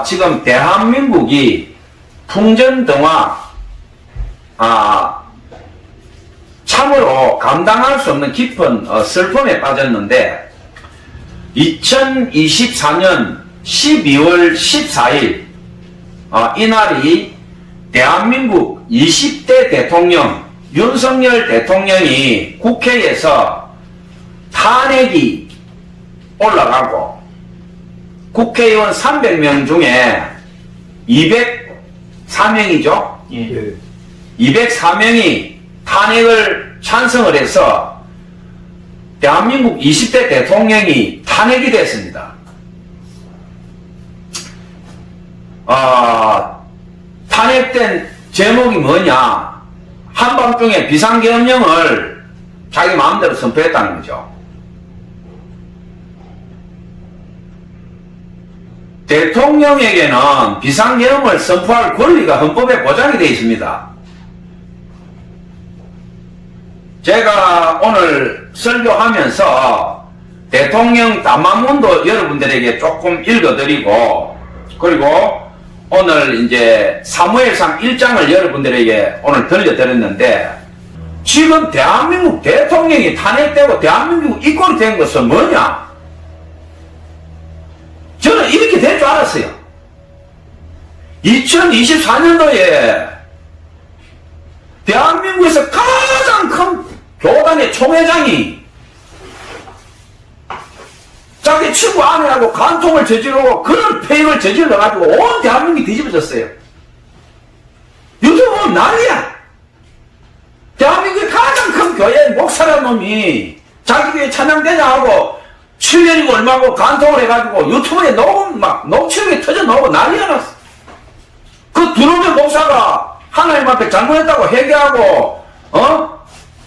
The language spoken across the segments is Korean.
지금 대한민국이 풍전등화, 참으로 감당할 수 없는 깊은 슬픔에 빠졌는데, 2024년 12월 14일, 이날이 대한민국 20대 대통령 윤석열 대통령이 국회에서 탄핵이 올라가고, 국회의원 300명 중에 204명이죠? 예. 204명이 탄핵을 찬성을 해서 대한민국 20대 대통령이 탄핵이 됐습니다. 탄핵된 제목이 뭐냐? 한밤중에 비상계엄령을 자기 마음대로 선포했다는 거죠. 대통령에게는 비상계엄을 선포할 권리가 헌법에 보장이 되어 있습니다. 제가 오늘 설교하면서 대통령 담화문도 여러분들에게 조금 읽어드리고, 그리고 오늘 이제 사무엘상 1장을 여러분들에게 오늘 들려드렸는데, 지금 대한민국 대통령이 탄핵되고 대한민국 이꼴이 된 것은 뭐냐? 저는 이렇게 될 줄 알았어요. 2024년도에 대한민국에서 가장 큰 교단의 총회장이 자기 친구 아내하고 간통을 저지르고 그런 폐역을 저질러가지고 온 대한민국이 뒤집어졌어요. 유튜브 보면 난리야. 대한민국의 가장 큰 교회 목사라는 놈이 자기 교회 찬양대장 하고 7년이고 얼마고 간통을 해가지고 유튜브에 녹취록이 터져 나오고 난리가 났어. 그 두 놈의 목사가 하나님 앞에 잘못했다고 회개하고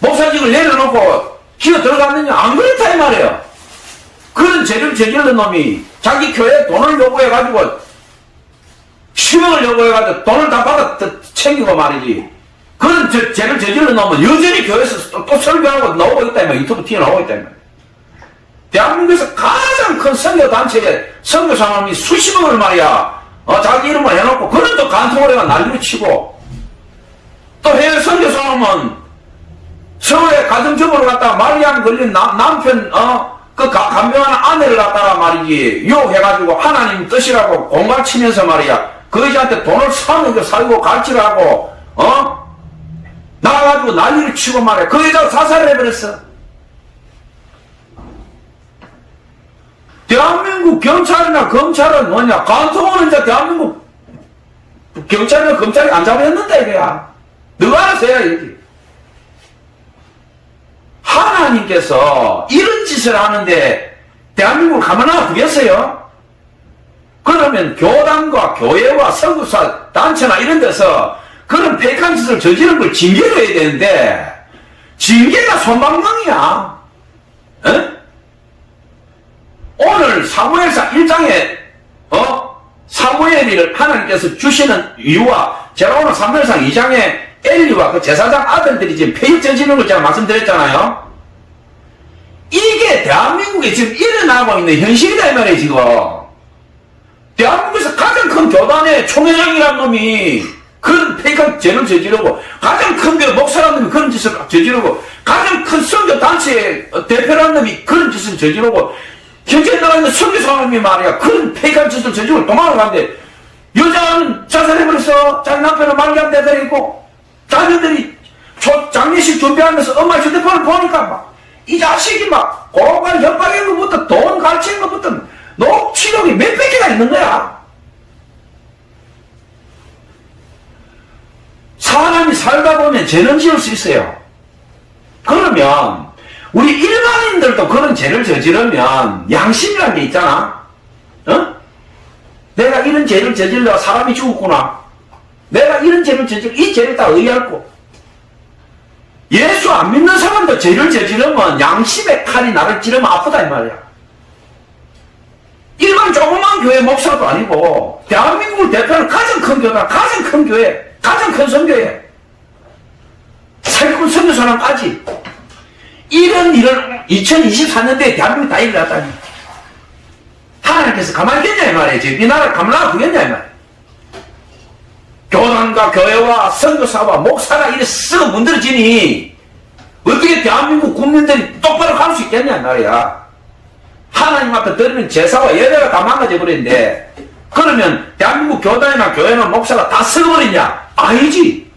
목사직을 내려놓고 기어 들어갔느냐? 안 그렇다 이 말이에요. 그런 죄를 저지른 놈이 자기 교회에 돈을 요구해가지고 10억을 요구해가지고 돈을 다 받아 챙기고 말이지. 그런 죄를 저지른 놈은 여전히 교회에서 또 설교하고 나오고 있다 이 말이야. 유튜브 튀어나오고 있다 이 말이야. 대한민국에서 가장 큰 선교단체에 선교사람이 수십억을 말이야 자기 이름을 해놓고 그런 또 간통을 해가 난리를 치고, 또 해외 선교사람은 서울에 가정주부를 갖다가 말리암 걸린 남편 그 간병하는 아내를 갖다가 말이지 유혹해가지고 하나님 뜻이라고 공갈 치면서 말이야 그 여자한테 돈을 사고 갈치라고 나가가지고 난리를 치고 말이야 그 여자가 자살을 해버렸어. 대한민국 경찰이나 검찰은 뭐냐? 간통은 이제 대한민국 경찰이나 검찰이 안 잡아냈는다 이거야. 너가 알아서 해야 이게. 하나님께서 이런 짓을 하는데 대한민국을 가만히 두겠어요? 그러면 교단과 교회와 선교사 단체나 이런 데서 그런 폐악한 짓을 저지른 걸 징계를 해야 되는데 징계가 솜방망이야. 에? 오늘 사무엘상 1장에 사무엘을 하나님께서 주시는 이유와 제가 오늘 사무엘상 2장에 엘리와 그 제사장 아들들이 지금 폐역 저지르는 걸 제가 말씀드렸잖아요. 이게 대한민국에 지금 일어나고 있는 현실이다 이 말이에요. 지금 대한민국에서 가장 큰 교단의 총회장이라는 놈이 그런 폐역한 죄를 저지르고, 가장 큰 교회 목사라는 놈이 그런 짓을 저지르고, 가장 큰 선교단체의 대표라는 놈이 그런 짓을 저지르고, 현재 나가 있는 선교사람이 말이야 그런 폐역한 짓을 저지르고 도망을 가는데 여자는 자살해버렸어. 자기 남편은 말기암 대살이고, 자녀들이 장례식 준비하면서 엄마 휴대폰을 보니까 막 이 자식이 막 고관 협박인 것부터 돈 가르치는 것부터 녹취록이 몇백 개가 있는 거야. 사람이 살다 보면 죄는 지을 수 있어요. 그러면 우리 일반인들도 그런 죄를 저지르면 양심이라는 게 있잖아. 내가 이런 죄를 저질러 사람이 죽었구나. 내가 이런 죄를 저질러 이 죄를 다 의의할 예수 안 믿는 사람도 죄를 저지르면 양심의 칼이 나를 찌르면 아프다 이 말이야. 일반 조그만 교회 목사도 아니고 대한민국을 대표하는 가장 큰 교단, 가장 큰 교회, 가장 큰 선교회, 세계권 선교사람까지 이런 일을 2024년대에 대한민국이 다 일어났다니. 하나님께서 가만히 있겠냐 이 말이에요. 지금 이 나라 가만히 두겠냐 이 말이에요. 교단과 교회와 선교사와 목사가 이렇게 쓱 문드러지니 어떻게 대한민국 국민들이 똑바로 갈 수 있겠냐 이 말이야. 하나님 앞에 드리는 제사와 예배가 다 망가져 버리는데 그러면 대한민국 교단이나 교회나 목사가 다 썩어버리냐? 아니지.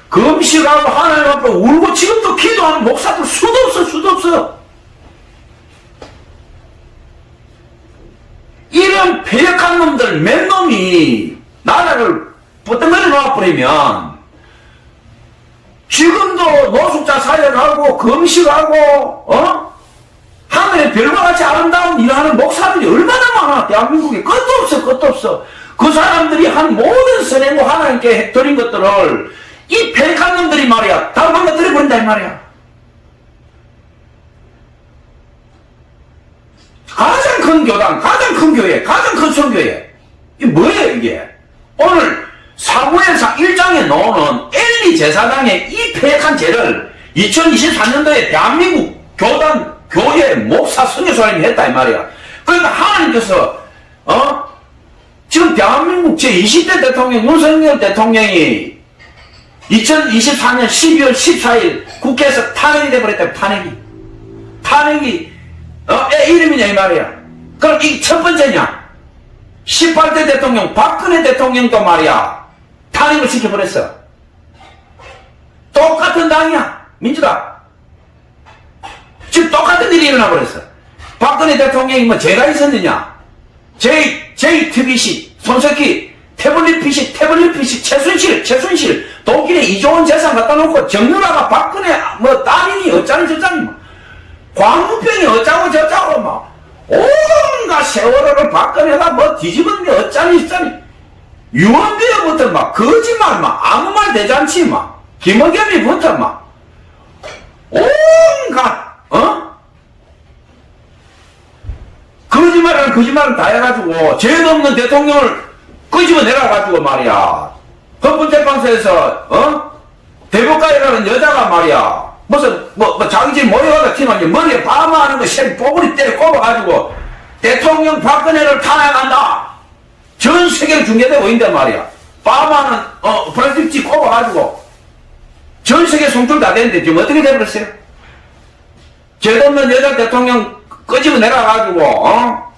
금식하고 하나님 앞에 울고 지금도 기도하는 목사들 수도 없어 수도 없어. 이런 폐역한 놈들 몇 놈이 나라를 뿌덩거려 놓아버리면 지금도 노숙자 사역하고 금식하고 하늘의 별과 같이 아름다운 일하는 목사들이 얼마나 많아. 대한민국에 끝도 없어 끝도 없어. 그 사람들이 한 모든 선행고 하나님께 드린 것들을 이 폐역한 놈들이 말이야 다 망가뜨려 버린다 이 말이야. 가장 큰 교단, 가장 큰 교회, 가장 큰 선교회. 이게 뭐예요 이게? 오늘 사무엘상 1장에 나오는 엘리 제사장의 이 폐역한 죄를 2024년도에 대한민국 교단, 교회, 목사, 선교사님이 했다 이 말이야. 그러니까 하나님께서 지금 대한민국 제20대 대통령 윤석열 대통령이 2024년 12월 14일 국회에서 탄핵이 돼버렸다. 탄핵이 애 이름이냐 이 말이야. 그럼 이 첫 번째냐? 18대 대통령 박근혜 대통령도 말이야 탄핵을 시켜버렸어. 똑같은 당이야 민주당. 지금 똑같은 일이 일어나버렸어. 박근혜 대통령이 뭐 죄가 있었느냐? JTBC 손석희 태블릿 PC 최순실 독일에 2조 원 재산 갖다 놓고 정유라가 박근혜 뭐 딸이니 어쩌니 저쩌니 뭐 광우병이 어쩌고 저쩌고 막 온갖 세월호를 박근혜가 뭐 뒤집은 게 어쩌니 저쩌니 유언비어부터 막 거짓말 막 아무 말 대잔치 막 김어겸이부터 막 온갖 거짓말을 다 해가지고 죄도 없는 대통령을 끄집어내려가지고 말이야 헌법재판소에서 대법관이라는 여자가 말이야 무슨 자기 집 모여가지고 튀는 머리에 파마하는 거 쉐리 뽀글이 때려 꼽아가지고 대통령 박근혜를 탄핵한다 전 세계로 중계되고 있는데 말이야 파마하는 플라스틱 꼽아가지고 전 세계 송출 다 되는데 지금 어떻게 돼버렸어요? 죄도 없는 여자 대통령 끄집어내려가지고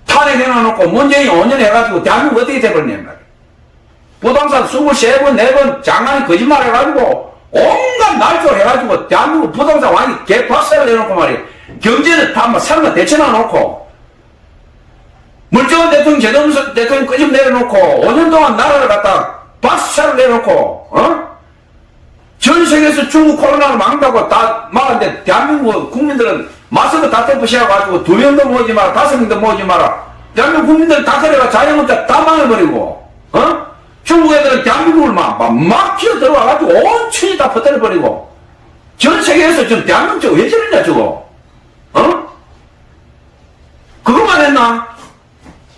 탄핵해놔놓고 문재인이 5년 해가지고 대한민국 어떻게 돼버렸냐 말이야. 부동산 23번 4번 장관이 거짓말 해가지고 온갖 날조 해가지고 대한민국 부동산 완전히 개박살을 내놓고 말이야. 경제는 다 막 사람과 대쳐놔놓고 물정원 대통령 제동석 대통령 끄집 내려놓고 5년 동안 나라를 갖다 박살을 내놓고 전 세계에서 중국 코로나를 막는다고 다 막았는데 대한민국 국민들은 마스크 다 떼부셔가지고 2명도 모으지 마라 5명도 모으지 마라 대한민국 국민들 다 그래가 자영업자 다 망해버리고 중국 애들은 대한민국을 막 기어 들어와가지고 온 춘이 다 퍼뜨려버리고 전 세계에서 지금 대한민국 왜 저러냐 저거 그것만 했나?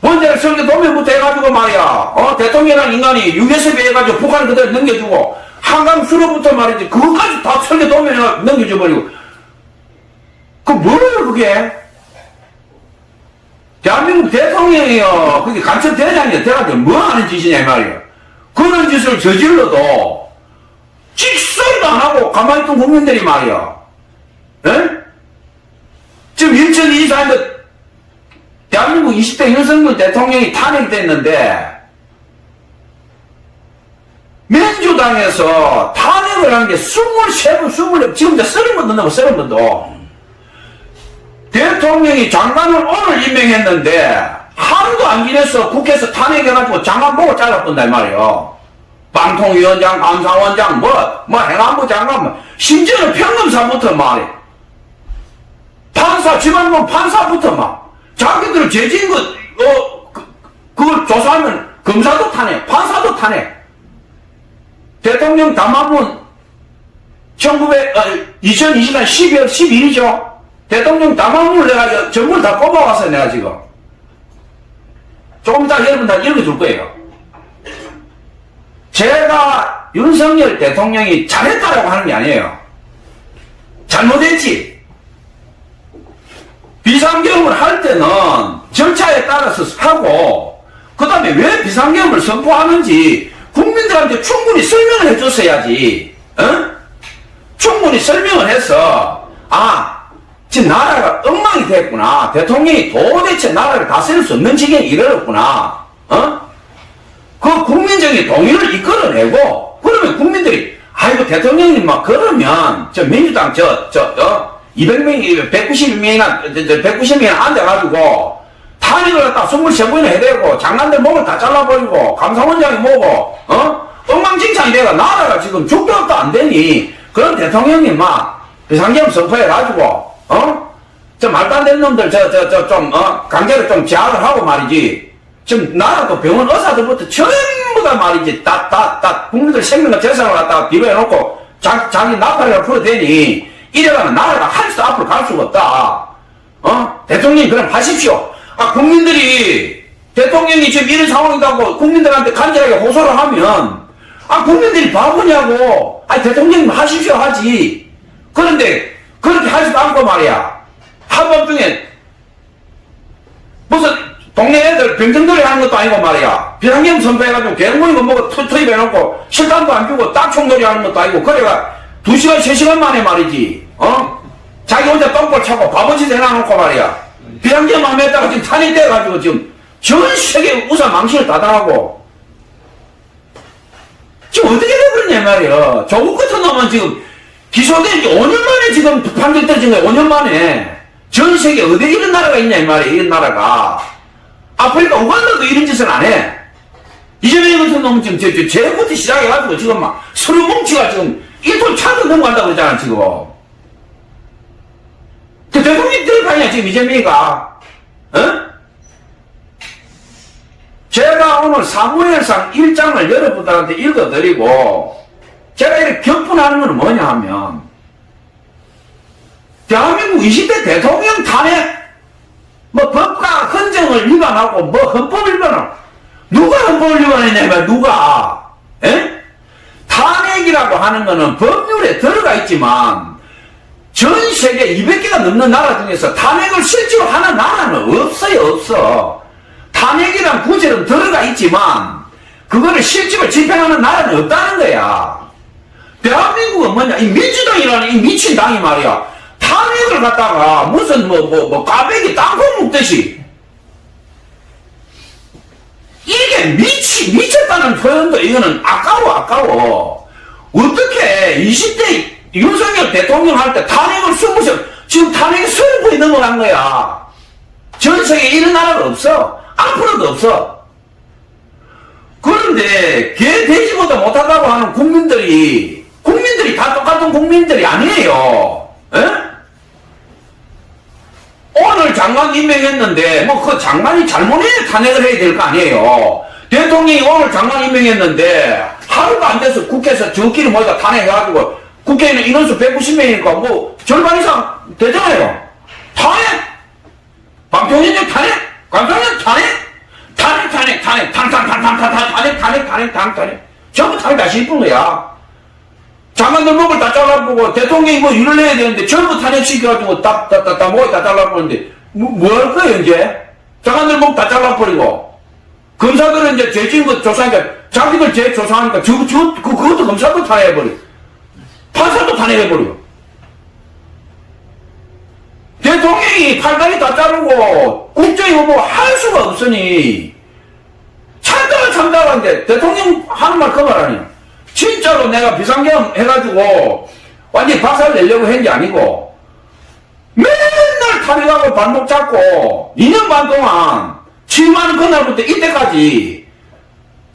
원자력 설계 도면부터 해가지고 말이야 대통령이라는 인간이 USB 해가지고 북한을 그대로 넘겨주고 한강 수로부터 말이지 그것까지 다 설계 도면에 넘겨줘버리고 그 뭐예요 그게? 대한민국 대통령이요 그게 간첩대장이요 돼가지고 뭐 하는 짓이냐 이 말이야. 그런 짓을 저질러도 찍소리도 안 하고 가만히 있던 국민들이 말이야 지금 2024년도 대한민국 20대 윤석열 대통령이 탄핵이 됐는데 민주당에서 탄핵을 한 게 23번, 24번, 지금 이제 30번도 넘어, 30번도. 대통령이 장관을 오늘 임명했는데, 하루도 안 지냈어. 국회에서 탄핵해가지고 장관 보고 잘라본다, 이 말이요. 방통위원장, 감사원장, 행안부 장관, 심지어는 평검사부터 말이야. 판사, 집안본 판사부터 막, 자기들 죄진 그걸 조사하면 검사도 탄핵, 판사도 탄핵. 대통령 담화문 2020년 12월 12일이죠. 대통령 담화문을 내가 전부를 다 뽑아와서 내가 지금 조금 이따 여러분 다 읽어줄 거예요. 제가 윤석열 대통령이 잘했다라고 하는 게 아니에요. 잘못했지. 비상계엄을 할 때는 절차에 따라서 하고, 그 다음에 왜 비상계엄을 선포하는지 국민들한테 충분히 설명을 해줬어야지. 충분히 설명을 해서, 지금 나라가 엉망이 됐구나. 대통령이 도대체 나라를 다스릴 수 없는 지경에 이르렀구나. 그 국민적인 동의를 이끌어내고, 그러면 국민들이, 아이고, 대통령님 막 그러면, 민주당 200명이, 190명이나 앉아가지고, 탄핵을 갖다 23번이나 해대고, 장관들 목을 다 잘라버리고, 감사원장이 뭐고, 엉망진창이 돼가 나라가 지금 죽도 없도 안 되니, 그런 대통령님 막, 비상계엄 선포해가지고, 말도 안 되는 놈들, 강제로 좀 제압을 하고 말이지, 지금 나라도 병원 의사들부터 전부 다 말이지, 국민들 생명과 재산을 갖다가 뒤로 해놓고, 자기 나팔을 풀어대니, 이래가면 나라가 한시도 앞으로 갈 수가 없다. 대통령님 그럼 하십시오. 국민들이, 대통령이 지금 이런 상황이라고 국민들한테 간절하게 호소를 하면, 국민들이 바보냐고, 대통령님 하십시오 하지. 그런데, 그렇게 하지도 않고 말이야. 한밤중에, 무슨, 동네 애들 병정들이 하는 것도 아니고 말이야. 비상계엄 선포해가지고 개구리고 뭐고 투입해놓고, 실탄도 안 주고 딱총놀이 하는 것도 아니고, 그래가 2시간, 3시간 만에 말이지. 자기 혼자 똥볼 차고 바보짓 해놔놓고 말이야. 비상계엄 안 했다가 지금 탄핵돼가지고 지금 전 세계 우산 망신을 다 당하고. 지금 어떻게 돼버렸냐 말이야. 조국 같은 놈은 지금 기소된 지 5년 만에 지금 판결 떨어진 거야. 5년 만에. 전 세계 어디에 이런 나라가 있냐 이 말이야. 이런 나라가. 아프리카 우간다도 이런 짓을 안 해. 이재명 같은 놈은 지금 제부터 시작해가지고 지금 막 서류 뭉치가 지금 1톤 차도 넘어간다고 그러잖아 지금. 그 대통령이 들어가냐 지금 이재명이가. 제가 오늘 사무엘상 1장을 여러분들한테 읽어드리고 제가 이렇게 격분하는 건 뭐냐 하면 대한민국 20대 대통령 탄핵 뭐 법과 헌정을 위반하고 뭐 헌법 위반을 누가 헌법을 위반했냐 누가 탄핵이라고 하는 거는 법률에 들어가 있지만 전 세계 200개가 넘는 나라 중에서 탄핵을 실제로 하는 나라는 없어. 탄핵이란 구절은 들어가 있지만 그거를 실제로 집행하는 나라는 없다는 거야. 대한민국은 뭐냐, 이 민주당이라는 이 미친 당이 말이야. 탄핵을 갖다가 무슨 까베기 땅콩 먹듯이 이게 미쳤다는 표현도 이거는 아까워. 어떻게 20대 윤석열 대통령 할 때 탄핵을 지금 탄핵이 20번이 넘어간 거야. 전 세계에 이런 나라가 없어. 앞으로도 없어. 그런데 개 돼지보다 못하다고 하는 국민들이 다 똑같은 국민들이 아니에요. 오늘 장관 임명했는데 그 장관이 잘못해 탄핵을 해야 될 거 아니에요. 대통령이 오늘 장관 임명했는데 하루도 안 돼서 국회에서 저끼리 모여다 탄핵해가지고 국회에는 인원수 190명이니까 절반 이상 되잖아요. 탄핵! 방통위원장 탄핵! 감사원장 탄핵! 전부 탄핵 다시 이쁜 거야. 장관들 목을 다 잘라보고 대통령이 일을 해야 되는데 전부 탄핵시켜가지고 목을 다 잘라보는데 뭐 할 거예요 이제? 장관들 목 다 잘라버리고 검사들은 이제 죄진 거 조사하니까 자기들 죄 조사하니까 그것도 검사도 탄핵해버려. 판사도 탄핵해버려. 대통령이 팔다리 다 자르고 국정이 할 수가 없으니 참다가 대통령 하는 말 그 말 아니야. 진짜로 내가 비상계엄 해가지고 완전히 박살 내려고 한 게 아니고 맨날 탄핵하고 발목 잡고 2년 반 동안 7만 그날부터 이때까지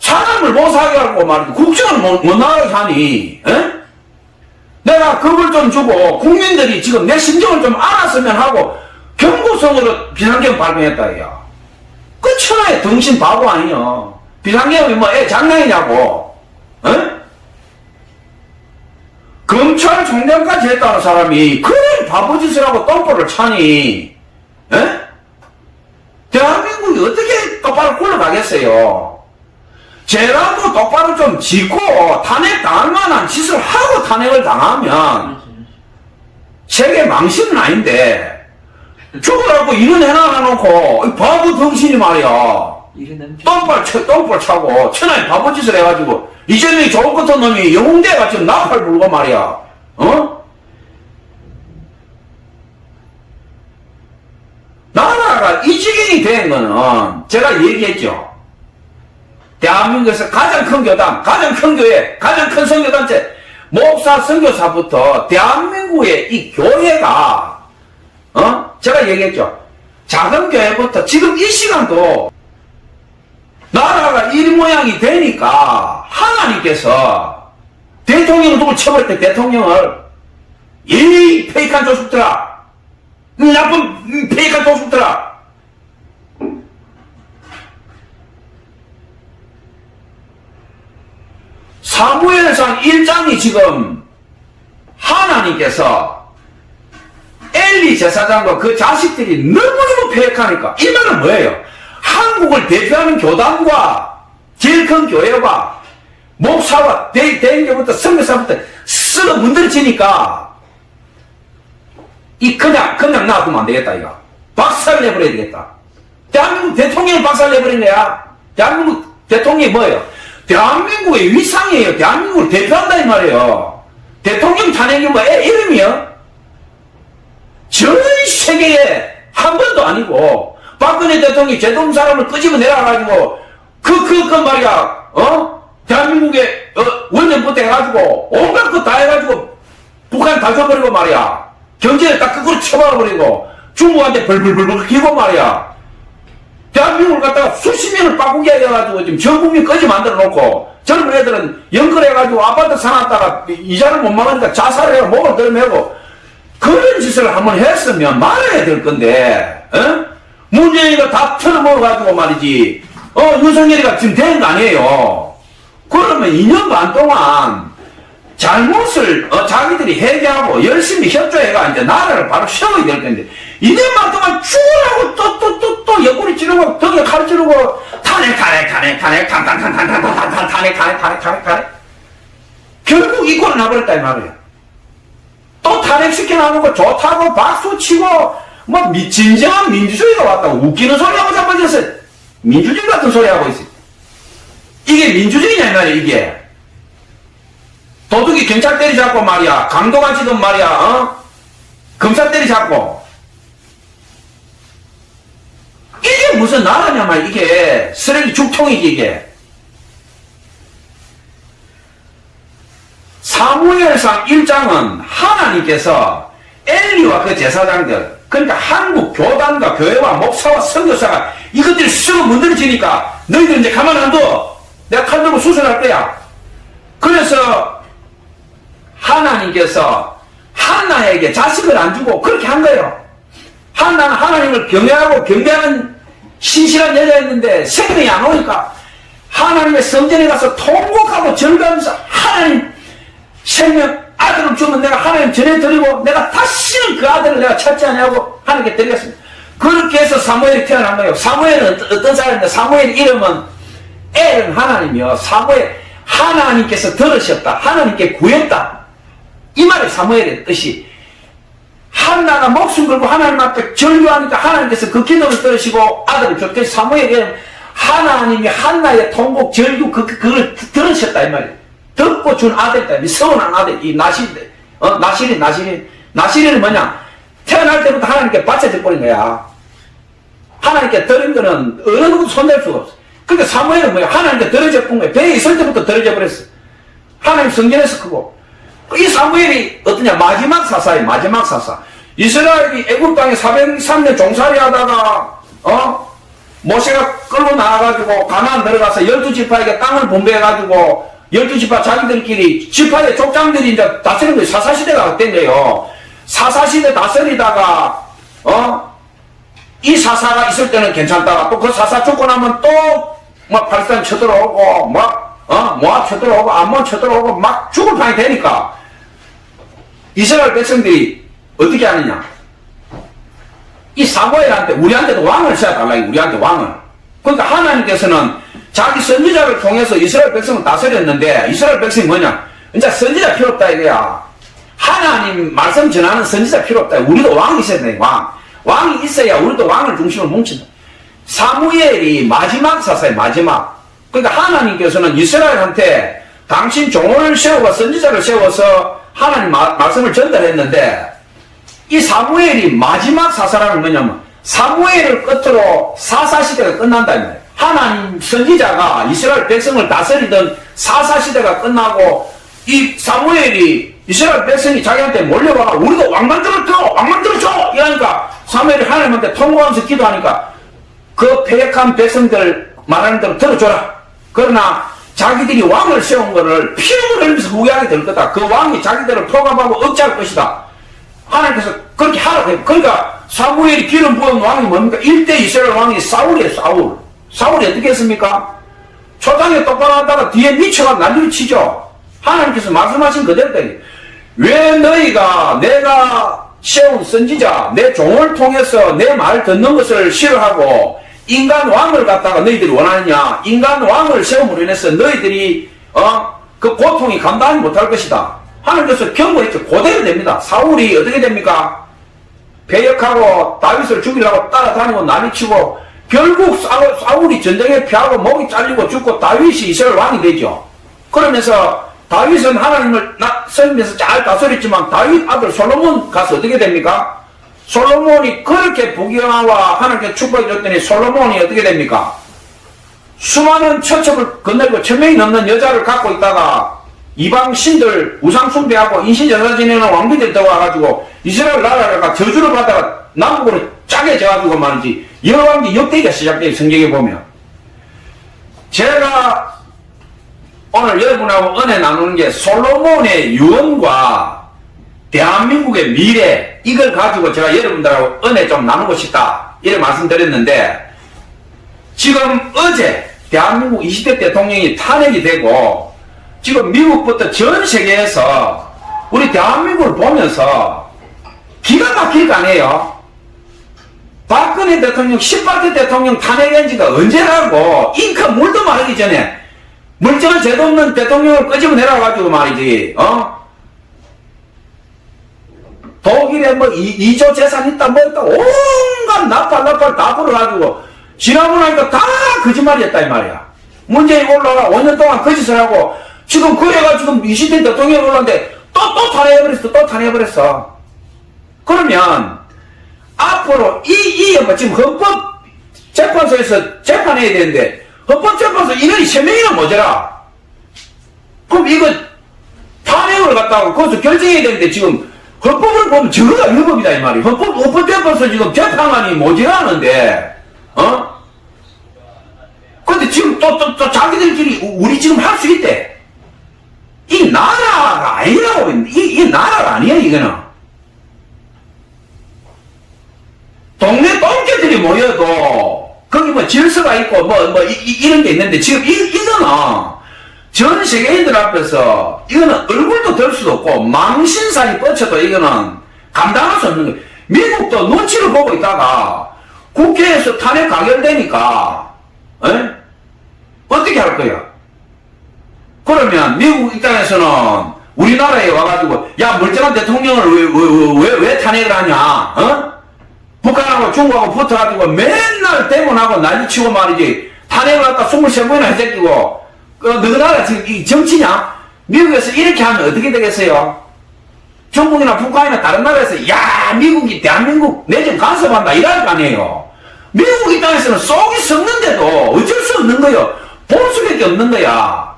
사람을 못 사게 하고 말이야. 국정을 못 나가게 하니 내가 그걸 좀 주고 국민들이 지금 내 심정을 좀 알았으면 하고 경고성으로 비상계엄 발동했다 이야. 그 천하의 등신 바보 아니야. 비상계엄이 애 장난이냐고. 검찰총장까지 했다는 사람이 그런 바보짓을 하고 똥볼을 차니 대한민국이 어떻게 똑바로 굴러가겠어요. 쟤라도 똑바로 좀 짓고 탄핵 당할 만한 짓을 하고 탄핵을 당하면 세계 망신은 아닌데 죽어갖고 일은 해놔놓고, 이 바보 덩신이 말이야. 똥발 차고, 천하에 바보 짓을 해가지고, 이재명이 좋은 같은 놈이 영웅대가 지금 나팔 불고 말이야. 어? 나라가 이 지경이 된 거는, 제가 얘기했죠. 대한민국에서 가장 큰 교단, 가장 큰 교회, 가장 큰 선교단체, 목사, 선교사부터 대한민국의 이 교회가, 제가 얘기했죠. 작은 교회부터 지금 이 시간도 나라가 이 모양이 되니까 하나님께서 대통령을 누굴 쳐버렸대, 대통령을. 이 페이크한 조숙들아. 나쁜 페이크한 조숙들아. 사무엘상 1장이 지금 하나님께서 엘리 제사장과 그 자식들이 너무너무 폐역하니까 이 말은 뭐예요? 한국을 대표하는 교단과 제일 큰 교회와 목사와 대인교부터 선교사부터 썩어 문드러지니까 이 그냥 놔두면 안 되겠다 이거. 박살 내버려야 되겠다. 대한민국 대통령을 박살 내버린 거야. 대한민국 대통령이 뭐예요? 대한민국의 위상이에요. 대한민국을 대표한다 이 말이에요. 대통령 탄핵이 뭐 이름이요? 전 세계에 한 번도 아니고 박근혜 대통령이 제동 사람을 끄집어 내려가지고 그 말이야 대한민국의 원년부터 해가지고 온갖 것 다 해가지고 북한 다 줘버리고 말이야. 경제를 딱 그걸 쳐박아버리고 중국한테 벌벌벌벌 기고 말이야. 대한민국을 갖다가 수십 년을 바꾸게 해가지고 지금 전 국민 꺼지 만들어 놓고 젊은 애들은 연끌해가지고 아파트 사놨다가 이자를 못 막으니까 자살을 해고 목을 들어매고 그런 짓을 한번 했으면 말아야 될 건데, 문재인이가 다 털어먹어가지고 말이지, 윤석열이가 지금 된 거 아니에요. 그러면 2년 반 동안 잘못을, 자기들이 회개하고 열심히 협조해가 이제 나라를 바로 세워야 될 건데, 2년 반 동안 죽으라고 또 옆구리 찌르고, 등에 칼 찌르고, 탄핵. 결국 이꼴을 나버렸다, 이 말이에요. 또 탄핵시켜나오는 거 좋다고 박수치고 뭐 진정한 민주주의가 왔다고 웃기는 소리하고 자빠졌어요. 민주주의 같은 소리하고 있어요. 이게 민주주의냐 이 말이야 이게. 도둑이 경찰 때리잡고 말이야. 강도가 지금 말이야 검사 때리잡고. 이게 무슨 나라냐 말이야 이게. 쓰레기 죽통이지 이게. 사무엘상 1장은 하나님께서 엘리와 그 제사장들, 그러니까 한국 교단과 교회와 목사와 선교사가 이것들이 썩어 문드러지니까 너희들 이제 가만 안 둬. 내가 칼 들고 수술할 거야. 그래서 하나님께서 한나에게 자식을 안 주고 그렇게 한 거예요. 한나는 하나님을 경외하고 경배하는 신실한 여자였는데 생명이 안 오니까 하나님의 성전에 가서 통곡하고 절규하면서 하나님 생명 아들을 주면 내가 하나님 전해드리고 내가 다시는 그 아들을 내가 찾지 않냐고 하나님께 드리겠습니다. 그렇게 해서 사무엘이 태어난 거예요. 사무엘은 어떤 사람인데 사무엘 이름은 엘은 하나님이요. 사무엘 하나님께서 들으셨다. 하나님께 구했다. 이 말이 사무엘의 뜻이. 한나가 목숨 걸고 하나님 앞에 절규하니까 하나님께서 그 기도를 들으시고 아들을 줬대. 사무엘은 하나님이 한나의 통곡 절규 그걸 들으셨다 이 말이에요. 듣고 준 아들이다. 서운한 아들, 이 나실인데, 나실이는 뭐냐? 태어날 때부터 하나님께 바쳐져 버린 거야. 하나님께 드린 거는 어느 누구도 손댈 수가 없어. 그러니까 사무엘은 뭐야? 하나님께 들어져 본 거야. 배에 있을 때부터 들어져 버렸어. 하나님 성전에서 크고. 이 사무엘이 어떠냐? 마지막 사사예요, 마지막 사사. 이스라엘이 애굽 땅에 403년 종살이 하다가, 모세가 끌고 나와가지고 가나안 들어가서 12지파에게 땅을 분배해가지고 12지파 자기들끼리 지파의 족장들이 이제 다스리는 거예요. 사사시대가 된 거예요. 사사시대 다스리다가 이 사사가 있을 때는 괜찮다가 또 그 사사 죽고 나면 또 막 팔스타인 쳐들어오고 막 모압 쳐들어오고 암몬 쳐들어오고 막 죽을 판이 되니까 이스라엘 백성들이 어떻게 하느냐? 이 사무엘한테 우리한테도 왕을 세워달라. 우리한테 왕을. 그러니까 하나님께서는 자기 선지자를 통해서 이스라엘 백성을 다스렸는데 이스라엘 백성이 뭐냐? 이제 선지자 필요 없다 이거야. 하나님 말씀 전하는 선지자 필요 없다. 우리도 왕이 있어야 돼. 왕. 왕이 있어야 우리도 왕을 중심으로 뭉친다. 사무엘이 마지막 사사의 마지막. 그러니까 하나님께서는 이스라엘한테 당신 종을 세우고 선지자를 세워서 하나님 말씀을 전달했는데, 이 사무엘이 마지막 사사라는 뭐냐면 사무엘을 끝으로 사사시대가 끝난다 이 말이에요. 하나님 선지자가 이스라엘 백성을 다스리던 사사시대가 끝나고, 이 사무엘이 이스라엘 백성이 자기한테 몰려와가 우리가 왕 만들어줘 이러니까 사무엘이 하나님한테 통곡하면서 기도하니까 그 패역한 백성들 말하는 대로 들어줘라. 그러나 자기들이 왕을 세운 거를 피를 흘리면서 후회하게 될 거다. 그 왕이 자기들을 포갑하고 억제할 것이다. 하나님께서 그렇게 하라고 해요. 그러니까 사무엘이 기름 부은 왕이 뭡니까? 1대 이스라엘 왕이 사울이에요. 사울이 어떻게 했습니까? 초장에 똑바로 하다가 뒤에 미쳐가 난리를 치죠. 하나님께서 말씀하신 그대로 왜 너희가 내가 세운 선지자 내 종을 통해서 내 말 듣는 것을 싫어하고 인간 왕을 갖다가 너희들이 원하느냐? 인간 왕을 세움으로 인해서 너희들이 그 고통이 감당하지 못할 것이다. 하나님께서 경고했죠. 그대로 됩니다. 사울이 어떻게 됩니까? 배역하고 다윗을 죽이려고 따라다니고 난리치고 결국 사울이 전쟁에 패하고 목이 잘리고 죽고 다윗이 이스라엘 왕이 되죠. 그러면서 다윗은 하나님을 섬기면서 잘 다스렸지만 다윗 아들 솔로몬 가서 어떻게 됩니까? 솔로몬이 그렇게 부귀영화와 하나님께 축복해 줬더니 솔로몬이 어떻게 됩니까? 수많은 처첩을 건네고 1000명이 넘는 여자를 갖고 있다가 이방 신들 우상 숭배하고 인신여사 지내는 왕비들 들어와가지고 이스라엘 나라가 저주를 받다가 남북으로 짜게 져가지고 말이지 열왕기 역대기가 시작돼요. 성경에 보면. 제가 오늘 여러분하고 은혜 나누는 게 솔로몬의 유언과 대한민국의 미래, 이걸 가지고 제가 여러분들하고 은혜 좀 나누고 싶다 이렇게 말씀드렸는데, 지금 어제 대한민국 20대 대통령이 탄핵이 되고 지금 미국부터 전 세계에서 우리 대한민국을 보면서 기가 막힐 거 아니에요. 박근혜 대통령 18대 대통령 탄핵한 지가 언제라고. 잉크 물도 마르기 전에 물정한 죄도 없는 대통령을 끄집어내라가지고 말이지, 독일에 뭐 2조 재산 있다 뭐 있다 온갖 나팔 다 불어가지고 지나고 나니까 다 거짓말이었다 이 말이야. 문재인 올라가 5년 동안 거짓을 하고 지금 그래가 지금 20대 대통령이 올라왔는데 또 탄핵해버렸어. 그러면 앞으로 지금 헌법재판소에서 재판해야 되는데 헌법재판소 인원이 3명이나 모자라. 그럼 이거 탄핵을 갖다가 거기서 결정해야 되는데 지금 헌법을 보면 저거가 위법이다 이 말이에요. 헌법재판소 지금 재판관이 모자라는데 근데 지금 또 자기들끼리 우리 지금 할 수 있대. 이 나라가 아니라고. 이 나라가 아니야 이거는. 동네 똥개들이 모여도 거기 뭐 질서가 있고 이런 게 있는데 지금 이거는 전 세계인들 앞에서 이거는 얼굴도 들 수도 없고 망신살이 뻗쳐도 이거는 감당할 수 없는 거예요. 미국도 눈치를 보고 있다가 국회에서 탄핵 가결되니까 어떻게 할 거야? 그러면 미국 입장에서는 우리나라에 와가지고 야 멀쩡한 대통령을 왜 탄핵을 하냐? 북한하고 중국하고 붙어가지고 맨날 대문하고 난리치고 말이지 탄핵을 갖다 23번이나 해제끼고 너희 나라 지금 이 정치냐? 미국에서 이렇게 하면 어떻게 되겠어요? 중국이나 북한이나 다른 나라에서 야 미국이 대한민국 내정 간섭한다 이럴 거 아니에요. 미국 입장에서는 속이 썩는데도 어쩔 수 없는 거예요. 볼 수밖에 없는 거야.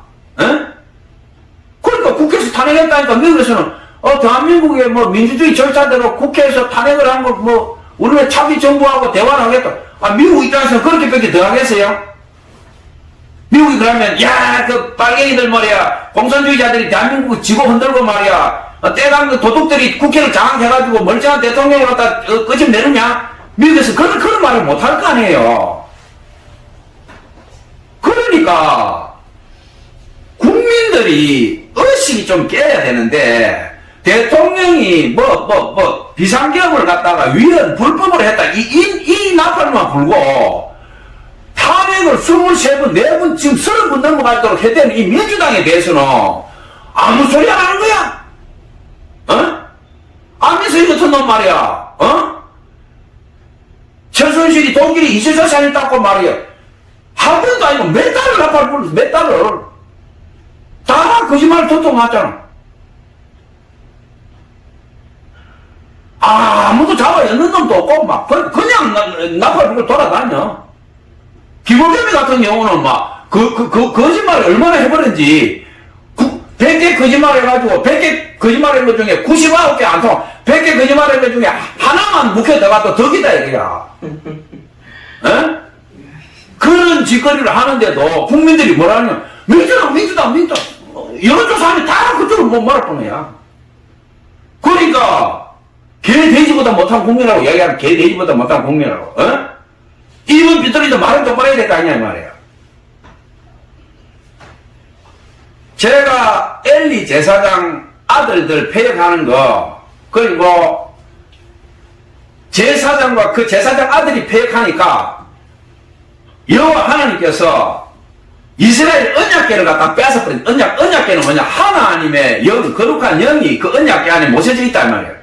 그러니까 국회에서 탄핵했다니까 미국에서는 대한민국의 뭐 민주주의 절차대로 국회에서 탄핵을 한 거 뭐 우리는 차기 정부하고 대화를 하겠다. 미국 입장에서는 그렇게밖에 더 하겠어요? 미국이 그러면 야 그 빨갱이들 말이야 공산주의자들이 대한민국을 지고 흔들고 말이야 때가는 도둑들이 국회를 장악해가지고 멀쩡한 대통령을 갖다 끄집내느냐? 미국에서 그런 말을 못 할 거 아니에요. 그러니까 국민들이 의식이 좀 깨야 되는데 대통령이 비상계엄을 갖다가 위헌 불법으로 했다 이 나팔만 불고 탄핵을 23번 4번 지금 30번 넘어가도록 했다는 이 민주당에 대해서는 아무 소리 안 하는 거야. 안민석 같은 놈 말이야. 최순실이 돈길이 이재재산이 닦고 말이야. 한 번도 아니고 몇 달을 나팔 불렀어, 몇 달을. 다 거짓말 도통하잖아. 아무도 잡아였는 놈도 없고, 막, 그냥 나팔 불고 돌아다녀. 김호겸이 같은 경우는 막, 거짓말을 얼마나 해버렸는지, 100개 거짓말 해가지고, 100개 거짓말 한것 중에 99개 안 통하, 100개 거짓말 한것 중에 하나만 묵혀다가 더 기다, 이거야. 에? 그런 짓거리를 하는데도 국민들이 뭐라냐, 민주당. 여론조사하면 다 그쪽으로 못 말할 뿐이야. 그러니까, 개 돼지보다 못한 국민이라고 이야기하면 개 돼지보다 못한 국민이라고, 어? 입은 삐뚤이도 말은 똑바로 해야 될 거 아니야, 이 말이야. 제가 엘리 제사장 아들들 폐역하는 거, 그리고 제사장과 그 제사장 아들이 폐역하니까 여호와 하나님께서 이스라엘 언약궤를 갖다 뺏어버린, 언약궤는 뭐냐? 하나님의 영, 거룩한 영이 그 언약궤 안에 모셔져 있단 말이에요.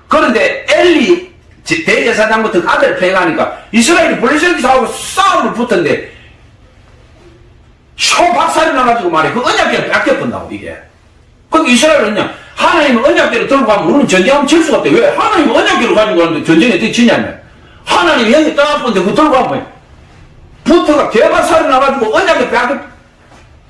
그런데 엘리 대제사장부터 아들 폐역하니까 이스라엘이 블레셋하고 싸움을 붙었는데 쇼박살이 나가지고 말이야. 그 언약궤를 뺏겨본다고, 이게. 그러니까 이스라엘은 그냥 하나님의 언약궤를 들고 가면 우리는 전쟁하면 질 수가 없대. 왜? 하나님의 언약궤를 가지고 가는데 전쟁에 어떻게 지냐면 하나님의 영이 떠나본데 그거 들고 가면 부터가 개박살이 나가지고 언약궤 뺏겨.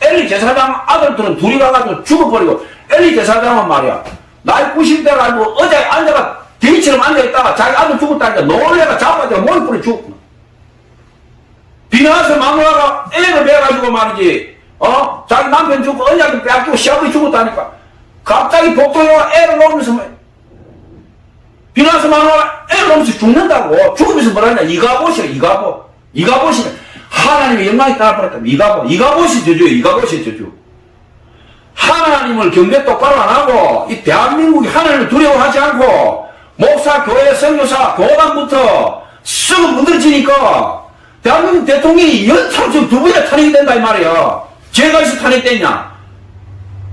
엘리 제사장 아들들은 둘이 가가지고 죽어버리고 엘리 제사장은 말이야. 나이 90대 가지고 어제 앉아가 개처럼 앉아있다가 자기 아들 죽었다니까 놀래가 잡아가지고 머리 뿌리 죽었구나. 비나서 마누라가 애를 배가지고 말이지, 자기 남편 죽고 언약을 빼앗기고 시아버지 죽었다니까. 갑자기 복도에가 애를 놓으면서 비나서 마누라가 애를 놓으면서 죽는다고. 죽으면서 뭐라냐, 이가봇이래. 하나님의 영광이 따라버렸다. 이가봇이 저주. 하나님을 경배 똑바로 안 하고, 이 대한민국이 하나님을 두려워하지 않고, 목사, 교회, 선교사, 교단부터 썩어 문드러지니까, 대한민국 대통령이 연타로 지금 두 번이나 탄핵이 된다, 이 말이야. 제가 있어 탄핵됐냐?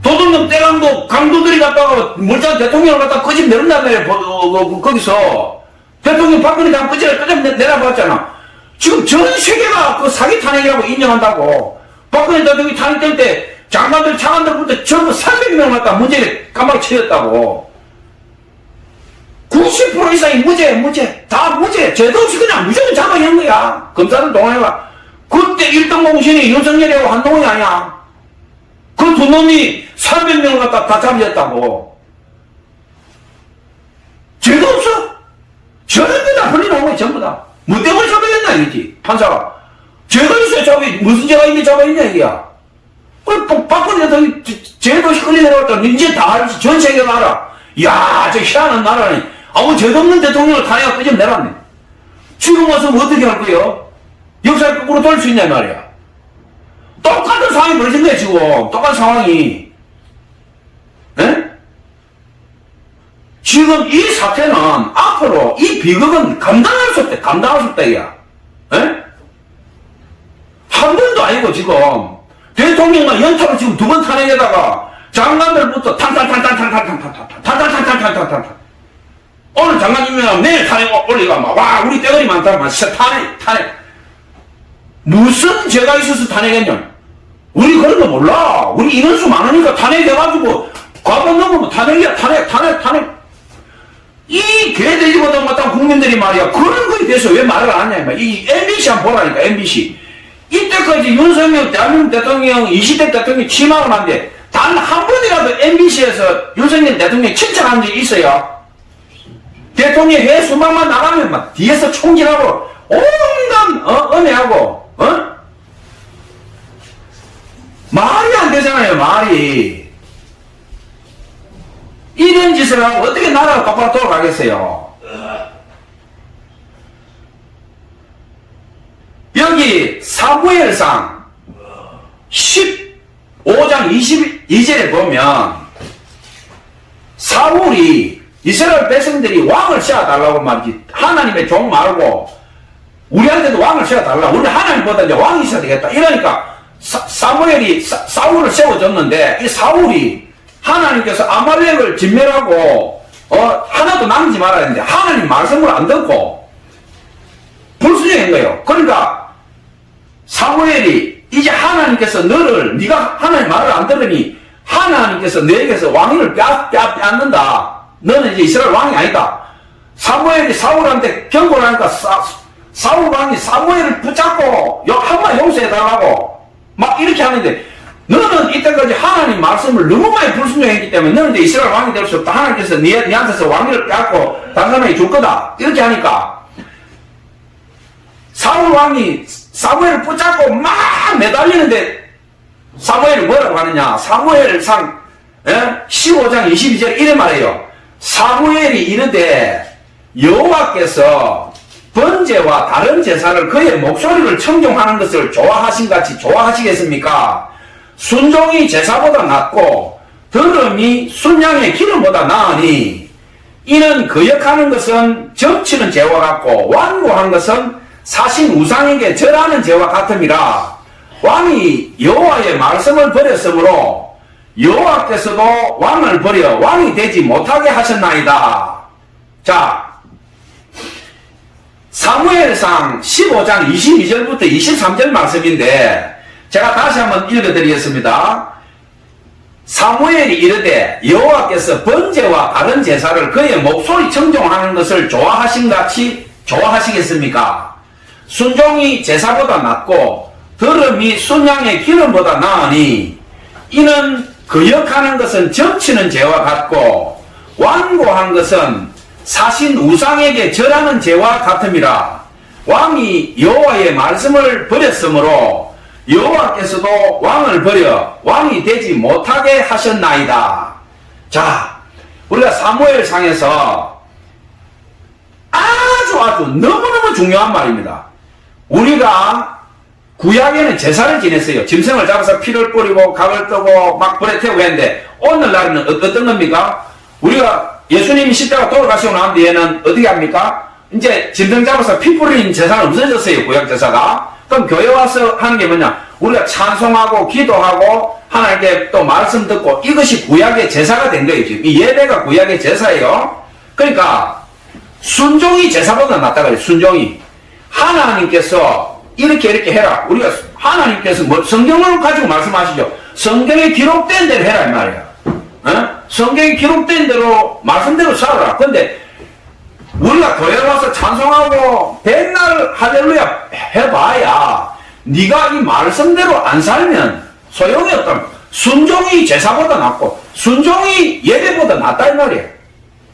도둑놈 떼강도 강도들이 갔다가 물장 대통령을 갖다 끄집 내린단 말이야, 거기서. 대통령 박근혜 다 끄집 내려봤잖아. 지금 전 세계가 그 사기 탄핵이라고 인정한다고. 박근혜 대통령이 탄핵될 때 장관들, 차관들부터 전부 300명 갖다 문제를 까맣게 채웠다고. 90% 이상이 무죄. 다 무죄. 죄도 없이 그냥 무조건 잡아낸 거야. 검사들 동아해봐. 그때 1등 공신이 윤석열이하고 한동훈이 아니야. 그 두 놈이 300명을 갖다 다 잡아냈다고. 죄도 없어. 전부 다 흘리는 거야, 전부 다. 뭐 때문에 잡아냈나, 이거지. 판사가. 죄가 있어야 잡아냈지. 무슨 죄가 있는데 잡아냈냐, 이게야. 박근혜 대통령이 죄도 없이 끌려내려갔다. 이제 다 알지. 전 세계가 알아. 이야, 저 희한한 나라니. 아무 죄도 없는 대통령을 탄핵을 끄집 내놨네. 지금 와서 뭐 어떻게 할 거예요? 역사를 거꾸로 돌릴 수 있냐 말이야. 똑같은 상황이 벌어진 거야, 지금. 똑같은 상황이. 에? 지금 이 사태는 앞으로 이 비극은 감당할 수 없다, 이야. 에? 한 번도 아니고, 지금. 대통령만 연타로 지금 두 번 탄핵에다가 장관들부터 탄탄탄탄탄탄탄탄탄탄탄탄탄탄탄탄탄. 오늘 장관님이랑 내일 탄핵 올리가 막, 와, 우리 떼거리 많다. 막, 탄핵. 무슨 죄가 있어서 탄핵했냐? 우리 그런 거 몰라. 우리 인원수 많으니까 탄핵해가지고, 과반 넘으면 탄핵이야. 탄핵. 이 개돼지보다 못한 국민들이 말이야. 그런 거에 대해서 왜 말을 안 하냐? 이 MBC 한번 보라니까, MBC. 이때까지 윤석열 대한민국 대통령, 20대 대통령이 취임하고 난데, 단 한 번이라도 MBC에서 윤석열 대통령이 칭찬한 적이 있어요. 대통령 해외 순방만 나가면 막 뒤에서 총질하고 온갖 은혜하고 말이 안 되잖아요. 말이. 이런 짓을 하고 어떻게 나라가 똑바로 돌아가겠어요. 여기 사무엘상 15장 22절에 보면 사울이 이스라엘 백성들이 왕을 세워달라고 말이지. 하나님의 종 말고 우리한테도 왕을 세워달라. 우리 하나님보다 이제 왕이 있어야 되겠다. 이러니까 사무엘이 사울을 세워줬는데 이 사울이 하나님께서 아말렉을 진멸하고 하나도 남지 말아야 되는데 하나님 말씀을 안 듣고 불순종인 거예요. 그러니까 사무엘이 이제 하나님께서 너를, 네가 하나님 말을 안 들으니 하나님께서 너에게서 왕위를 빼앗는다. 너는 이제 이스라엘 왕이 아니다. 사무엘이 사울한테 경고를 하니까 사울 왕이 사무엘을 붙잡고 한번 용서해달라고 막 이렇게 하는데, 너는 이때까지 하나님 말씀을 너무 많이 불순종했기 때문에 너는 이제 이스라엘 왕이 될 수 없다. 하나님께서 네한테서 왕위를 빼앗고 다른 사람에게 줄 거다. 이렇게 하니까 사울 왕이 사무엘을 붙잡고 막 매달리는데, 사무엘이 뭐라고 하느냐, 사무엘상 15장 22절 이래 말해요. 사무엘이 이르되 여호와께서 번제와 다른 제사를 그의 목소리를 청종하는 것을 좋아하신 같이 좋아하시겠습니까? 순종이 제사보다 낫고 들음이 순양의 기름보다 나으니, 이는 거역하는 것은 점치는 죄와 같고 완고한 것은 사신 우상에게 절하는 죄와 같음이라. 왕이 여호와의 말씀을 버렸으므로 여호와께서도 왕을 버려 왕이 되지 못하게 하셨나이다. 자, 사무엘상 15장 22절부터 23절 말씀인데 제가 다시 한번 읽어드리겠습니다. 사무엘이 이르되 여호와께서 번제와 다른 제사를 그의 목소리 청종하는 것을 좋아하신 같이 좋아하시겠습니까? 순종이 제사보다 낫고 들음이 순양의 기름보다 나으니, 이는 거역하는 것은 점치는 죄와 같고 완고한 것은 사신 우상에게 절하는 죄와 같음이라. 왕이 여호와의 말씀을 버렸으므로 여호와께서도 왕을 버려 왕이 되지 못하게 하셨나이다. 자, 우리가 사무엘상에서 아주 너무너무 중요한 말입니다. 우리가 구약에는 제사를 지냈어요. 짐승을 잡아서 피를 뿌리고 각을 뜨고 막 불에 태우고 했는데, 오늘날은 어떤 겁니까? 우리가 예수님이 십자가 돌아가시고 난 뒤에는 어떻게 합니까? 이제 짐승 잡아서 피 뿌리는 제사는 없어졌어요. 구약 제사가. 그럼 교회 와서 하는 게 뭐냐? 우리가 찬송하고 기도하고 하나님께 또 말씀 듣고, 이것이 구약의 제사가 된 거예요. 지금 이 예배가 구약의 제사예요. 그러니까 순종이 제사보다 낫다 그래요. 순종이. 하나님께서 이렇게 해라. 우리가 하나님께서 뭐 성경을 가지고 말씀하시죠. 성경에 기록된 대로 해라 이 말이야. 성경에 기록된 대로 말씀대로 살아라. 근데 우리가 교회 와서 찬송하고 백날 할렐루야 해봐야 네가 이 말씀대로 안 살면 소용이 없다. 순종이 제사보다 낫고 순종이 예배보다 낫다 이 말이야.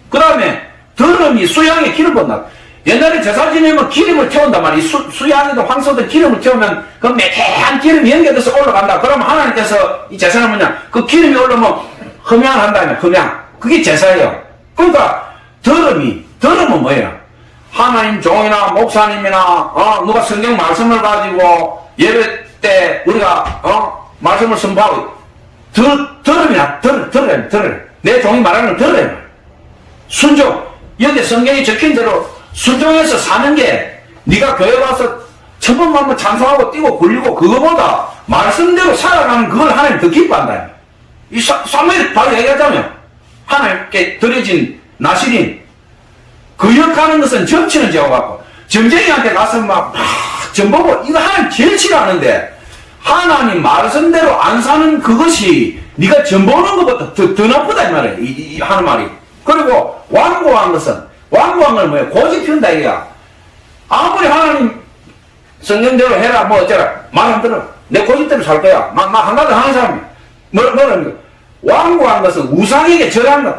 그 다음에 들음이 수양의 기름보다 낫다. 옛날에 제사 지내면 기름을 태운단 말이야. 수양에도 황소도 기름을 태우면 그 매캐한 기름이 연결돼서 올라간다. 그러면 하나님께서 이 제사는 뭐냐? 그 기름이 올라오면 흠양한다면 흠양. 그게 제사예요. 그러니까 들음은 뭐예요? 하나님 종이나 목사님이나 누가 성경 말씀을 가지고 예배 때 우리가 말씀을 선포하고 들음이나 들으래. 내 종이 말하는 걸 들으래. 순종. 여기 성경에 적힌 대로 순종해서 사는 게, 네가 교회 와서 천번만번 찬송하고 뛰고 굴리고 그거보다 말씀대로 살아가는 그걸 하나님 더 기뻐한다. 이 사무엘이 바로 얘기하자면 하나님께 드려진 나시린, 거역하는 것은 점치는 죄와 같고, 점쟁이한테 가서 막 점보고 이거 하나님 제일 싫어하는데, 하나님 말씀대로 안 사는 그것이 네가 점보는 것보다 더 나쁘다 이 말이에요. 이 하는 말이. 그리고 완고한 것은, 완고한 건 뭐예요? 고집 피운다 이거야. 아무리 하나님 성경대로 해라 뭐 어쩌라 말 안 들어. 내 고집대로 살 거야. 막 한가득 하는 사람이야. 뭐라는 거야? 완고한 것은 우상에게 절하는 것.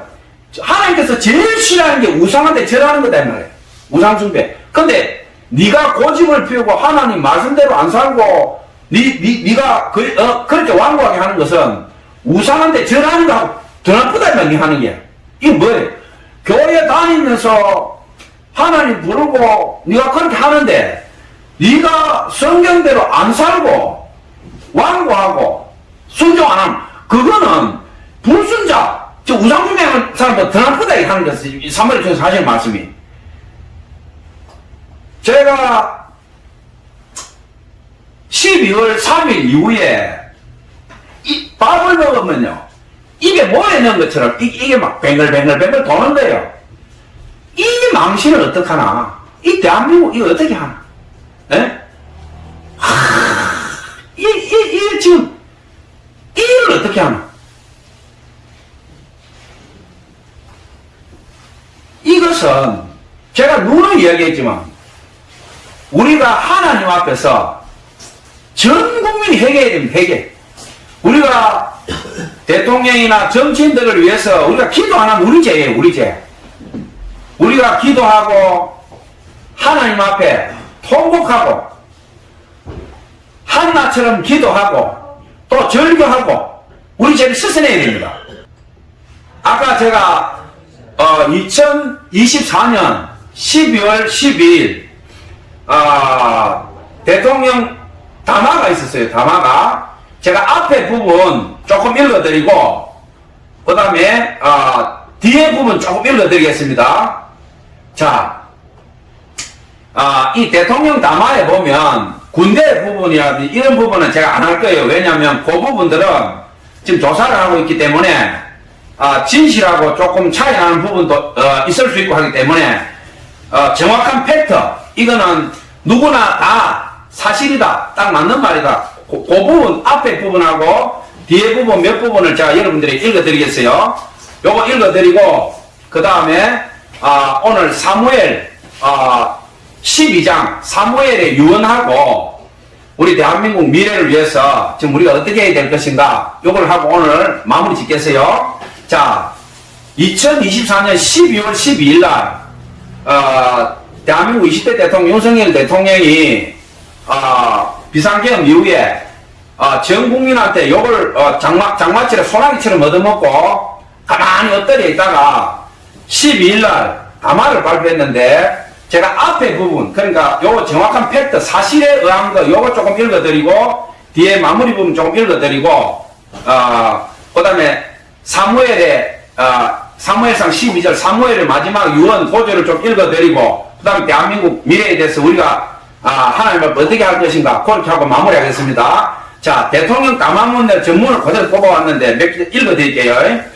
하나님께서 제일 싫어하는 게 우상한테 절하는 거다 이 말이야. 우상 숭배. 근데 네가 고집을 피우고 하나님 말씀대로 안 살고 네가 그렇게 완고하게 하는 것은 우상한테 절하는 거하고 더 나쁘다 이 말이야. 하는 게. 이게 뭐예요? 교회 다니면서 하나님 부르고 네가 그렇게 하는데 네가 성경대로 안 살고 완고하고 순종 안 하면 그거는 불순자, 저 우상숭배하는 사람보다 더 나쁘다 이 하는 것이 사무엘 중에서 하시는 말씀이. 제가 12월 3일 이후에 이 밥을 먹으면요 입에 모래 넣은 것처럼 이게 막 뱅글뱅글 도는 거예요. 이 망신을 어떡하나? 이 대한민국 이거 어떻게 하나? 예? 지금, 이를 어떻게 하나? 이것은, 제가 누누이 이야기했지만, 우리가 하나님 앞에서 전 국민이 회개해야 됩니다, 회개. 우리가 대통령이나 정치인들을 위해서 우리가 기도 안 하면 우리 죄예요, 우리 죄. 우리가 기도하고, 하나님 앞에 통곡하고, 한나처럼 기도하고 또 절교하고 우리 죄를 씻어내야 됩니다. 아까 제가 2024년 12월 12일 대통령 담화가 있었어요. 담화가 제가 앞에 부분 조금 읽어드리고 그 다음에 뒤에 부분 조금 읽어드리겠습니다. 자, 이 대통령 담화에 보면 군대 부분이라든지 이런 부분은 제가 안 할 거예요. 왜냐하면 그 부분들은 지금 조사를 하고 있기 때문에 진실하고 조금 차이 나는 부분도 있을 수 있고 하기 때문에 정확한 팩트 이거는 누구나 다 사실이다, 딱 맞는 말이다. 그 부분 앞에 부분하고 뒤에 부분 몇 부분을 제가 여러분들이 읽어드리겠어요. 요거 읽어드리고 그 다음에 오늘 사무엘 12장 사무엘의 유언하고 우리 대한민국 미래를 위해서 지금 우리가 어떻게 해야 될 것인가 요걸 하고 오늘 마무리 짓겠어요. 자, 2024년 12월 12일 날 대한민국 20대 대통령 윤석열 대통령이 비상계엄 이후에 전 국민한테 요걸 장마철에 소나기처럼 얻어먹고 가만히 엎드려 있다가 12일 날 담화를 발표했는데 제가 앞에 부분, 그러니까 요거 정확한 팩트, 사실에 의한 거 요거 조금 읽어드리고 뒤에 마무리 부분 조금 읽어드리고 그 다음에 사무엘의 사무엘상 12절 사무엘의 마지막 유언 고조를 좀 읽어드리고 그 다음에 대한민국 미래에 대해서 우리가 하나님을 어떻게 할 것인가 그렇게 하고 마무리하겠습니다. 자, 대통령 담화문의 전문을 그대로 뽑아왔는데 몇 개 읽어드릴게요.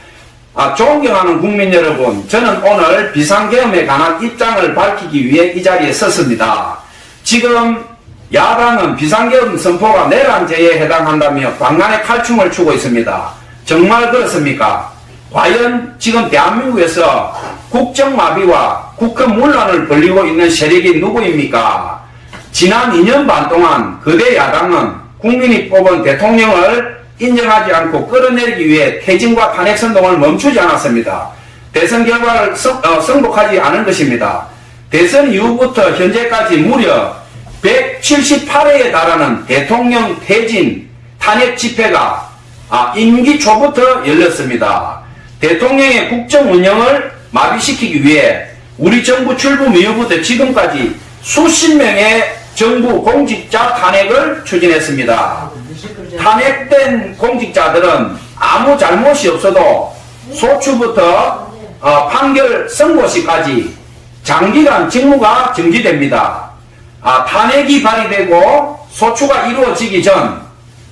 존경하는 국민 여러분, 저는 오늘 비상계엄에 관한 입장을 밝히기 위해 이 자리에 섰습니다. 지금 야당은 비상계엄 선포가 내란죄에 해당한다며 방간의 칼춤을 추고 있습니다. 정말 그렇습니까? 과연 지금 대한민국에서 국정마비와 국헌문란을 벌이고 있는 세력이 누구입니까? 지난 2년 반 동안 거대 야당은 국민이 뽑은 대통령을 인정하지 않고 끌어내리기 위해 퇴진과 탄핵선동을 멈추지 않았습니다. 대선 결과를 승복하지 않은 것입니다. 대선 이후부터 현재까지 무려 178회에 달하는 대통령 퇴진, 탄핵 집회가 임기 초부터 열렸습니다. 대통령의 국정 운영을 마비시키기 위해 우리 정부 출범 이후부터 지금까지 수십 명의 정부 공직자 탄핵을 추진했습니다. 탄핵된 공직자들은 아무 잘못이 없어도 소추부터 판결 선고시까지 장기간 직무가 정지됩니다. 탄핵이 발의되고 소추가 이루어지기 전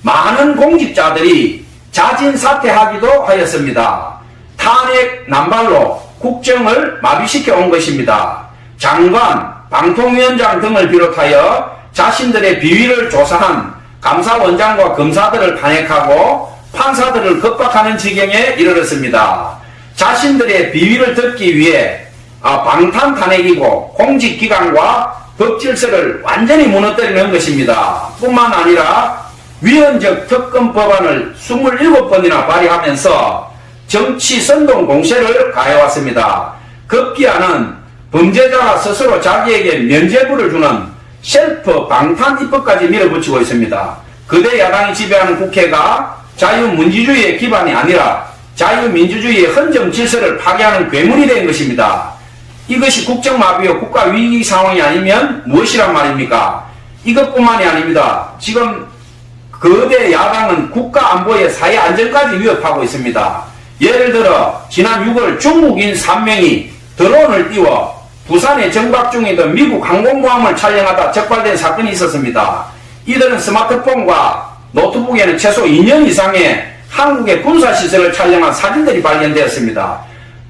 많은 공직자들이 자진 사퇴하기도 하였습니다. 탄핵 남발로 국정을 마비시켜 온 것입니다. 장관, 방통위원장 등을 비롯하여 자신들의 비위를 조사한 감사원장과 검사들을 탄핵하고 판사들을 겁박하는 지경에 이르렀습니다. 자신들의 비위를 듣기 위해 방탄 탄핵이고 공직기관과 법질서를 완전히 무너뜨리는 것입니다. 뿐만 아니라 위헌적 특검 법안을 27번이나 발의하면서 정치 선동 공세를 가해왔습니다. 급기야는 범죄자가 스스로 자기에게 면죄부를 주는 셀프 방탄 입법까지 밀어붙이고 있습니다. 거대 야당이 지배하는 국회가 자유민주주의의 기반이 아니라 자유민주주의의 헌정 질서를 파괴하는 괴물이 된 것입니다. 이것이 국정마비와 국가위기 상황이 아니면 무엇이란 말입니까? 이것뿐만이 아닙니다. 지금 거대 야당은 국가안보의 사회안전까지 위협하고 있습니다. 예를 들어 지난 6월 중국인 3명이 드론을 띄워 부산에 정박 중이던 미국 항공모함을 촬영하다 적발된 사건이 있었습니다. 이들은 스마트폰과 노트북에는 최소 2년 이상의 한국의 군사시설을 촬영한 사진들이 발견되었습니다.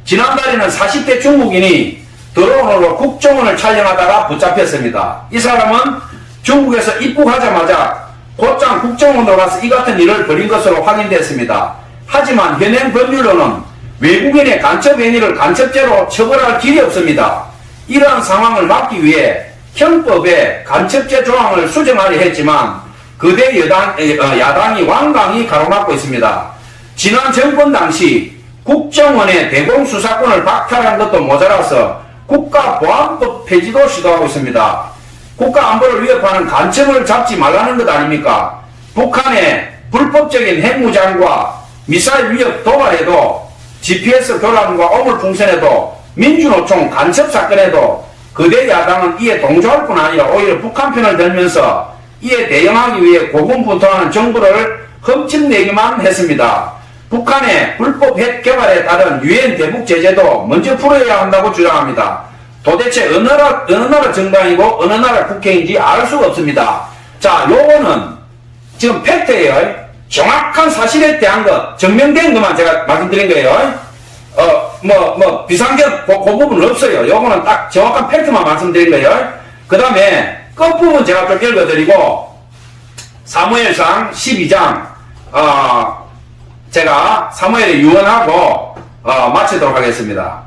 지난달에는 40대 중국인이 드론으로 국정원을 촬영하다가 붙잡혔습니다. 이 사람은 중국에서 입국하자마자 곧장 국정원으로 가서 이 같은 일을 벌인 것으로 확인됐습니다. 하지만 현행 법률로는 외국인의 간첩 행위를 간첩죄로 처벌할 길이 없습니다. 이러한 상황을 막기 위해 형법에 간첩죄 조항을 수정하려 했지만 거대 야당이 완강히 가로막고 있습니다. 지난 정권 당시 국정원의 대공수사권을 박탈한 것도 모자라서 국가보안법 폐지도 시도하고 있습니다. 국가안보를 위협하는 간첩을 잡지 말라는 것 아닙니까? 북한의 불법적인 핵무장과 미사일 위협 도발에도 GPS 교란과 오물풍선에도 민주노총 간첩 사건에도 거대 야당은 이에 동조할 뿐 아니라 오히려 북한 편을 들면서 이에 대응하기 위해 고군분투하는 정부를 흠집내기만 했습니다. 북한의 불법 핵 개발에 따른 유엔 대북 제재도 먼저 풀어야 한다고 주장합니다. 도대체 어느 나라 정당이고 어느 나라 국회인지 알 수가 없습니다. 자, 요거는 지금 팩트예요. 정확한 사실에 대한 것, 증명된 것만 제가 말씀드린 거예요. 비상경 그 부분은 없어요. 요거는 딱 정확한 팩트만 말씀드린 거예요. 그 다음에 끝부분 제가 좀 읽어드리고, 사무엘상 12장, 제가 사무엘에 유언하고, 마치도록 하겠습니다.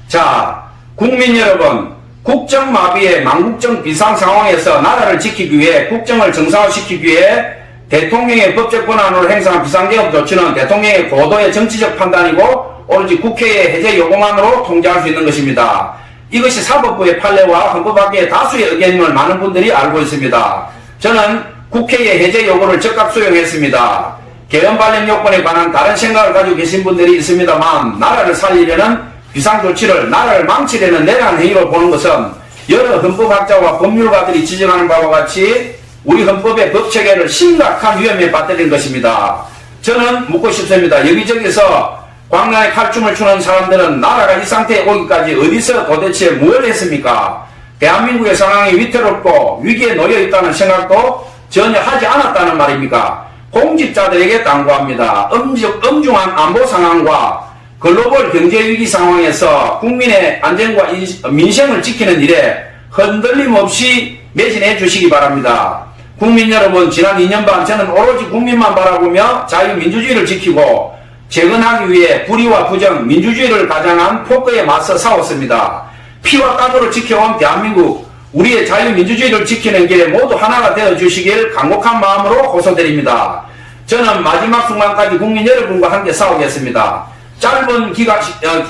자, 국민 여러분, 국정마비의 망국정 비상 상황에서 나라를 지키기 위해 국정을 정상화시키기 위해 대통령의 법적 권한으로 행사한 비상개혁 조치는 대통령의 고도의 정치적 판단이고 오로지 국회의 해제 요구만으로 통제할 수 있는 것입니다. 이것이 사법부의 판례와 헌법학계의 다수의 의견임을 많은 분들이 알고 있습니다. 저는 국회의 해제 요구를 적극 수용했습니다. 개헌 발령 요건에 관한 다른 생각을 가지고 계신 분들이 있습니다만 나라를 살리려는 비상조치를 나라를 망치려는 내란 행위로 보는 것은 여러 헌법학자와 법률가들이 지적하는 바와 같이 우리 헌법의 법체계를 심각한 위험에 빠뜨린 것입니다. 저는 묻고 싶습니다. 여기저기서 광야에 칼춤을 추는 사람들은 나라가 이 상태에 오기까지 어디서 도대체 뭘 했습니까? 대한민국의 상황이 위태롭고 위기에 놓여 있다는 생각도 전혀 하지 않았다는 말입니까? 공직자들에게 당부합니다. 엄중한 안보 상황과 글로벌 경제위기 상황에서 국민의 안전과 민생을 지키는 일에 흔들림 없이 매진해 주시기 바랍니다. 국민 여러분, 지난 2년 반 저는 오로지 국민만 바라보며 자유민주주의를 지키고 재건하기 위해 불의와 부정, 민주주의를 가장한 폭거에 맞서 싸웠습니다. 피와 땀으로 지켜온 대한민국, 우리의 자유민주주의를 지키는 길에 모두 하나가 되어주시길 간곡한 마음으로 호소드립니다. 저는 마지막 순간까지 국민 여러분과 함께 싸우겠습니다. 짧은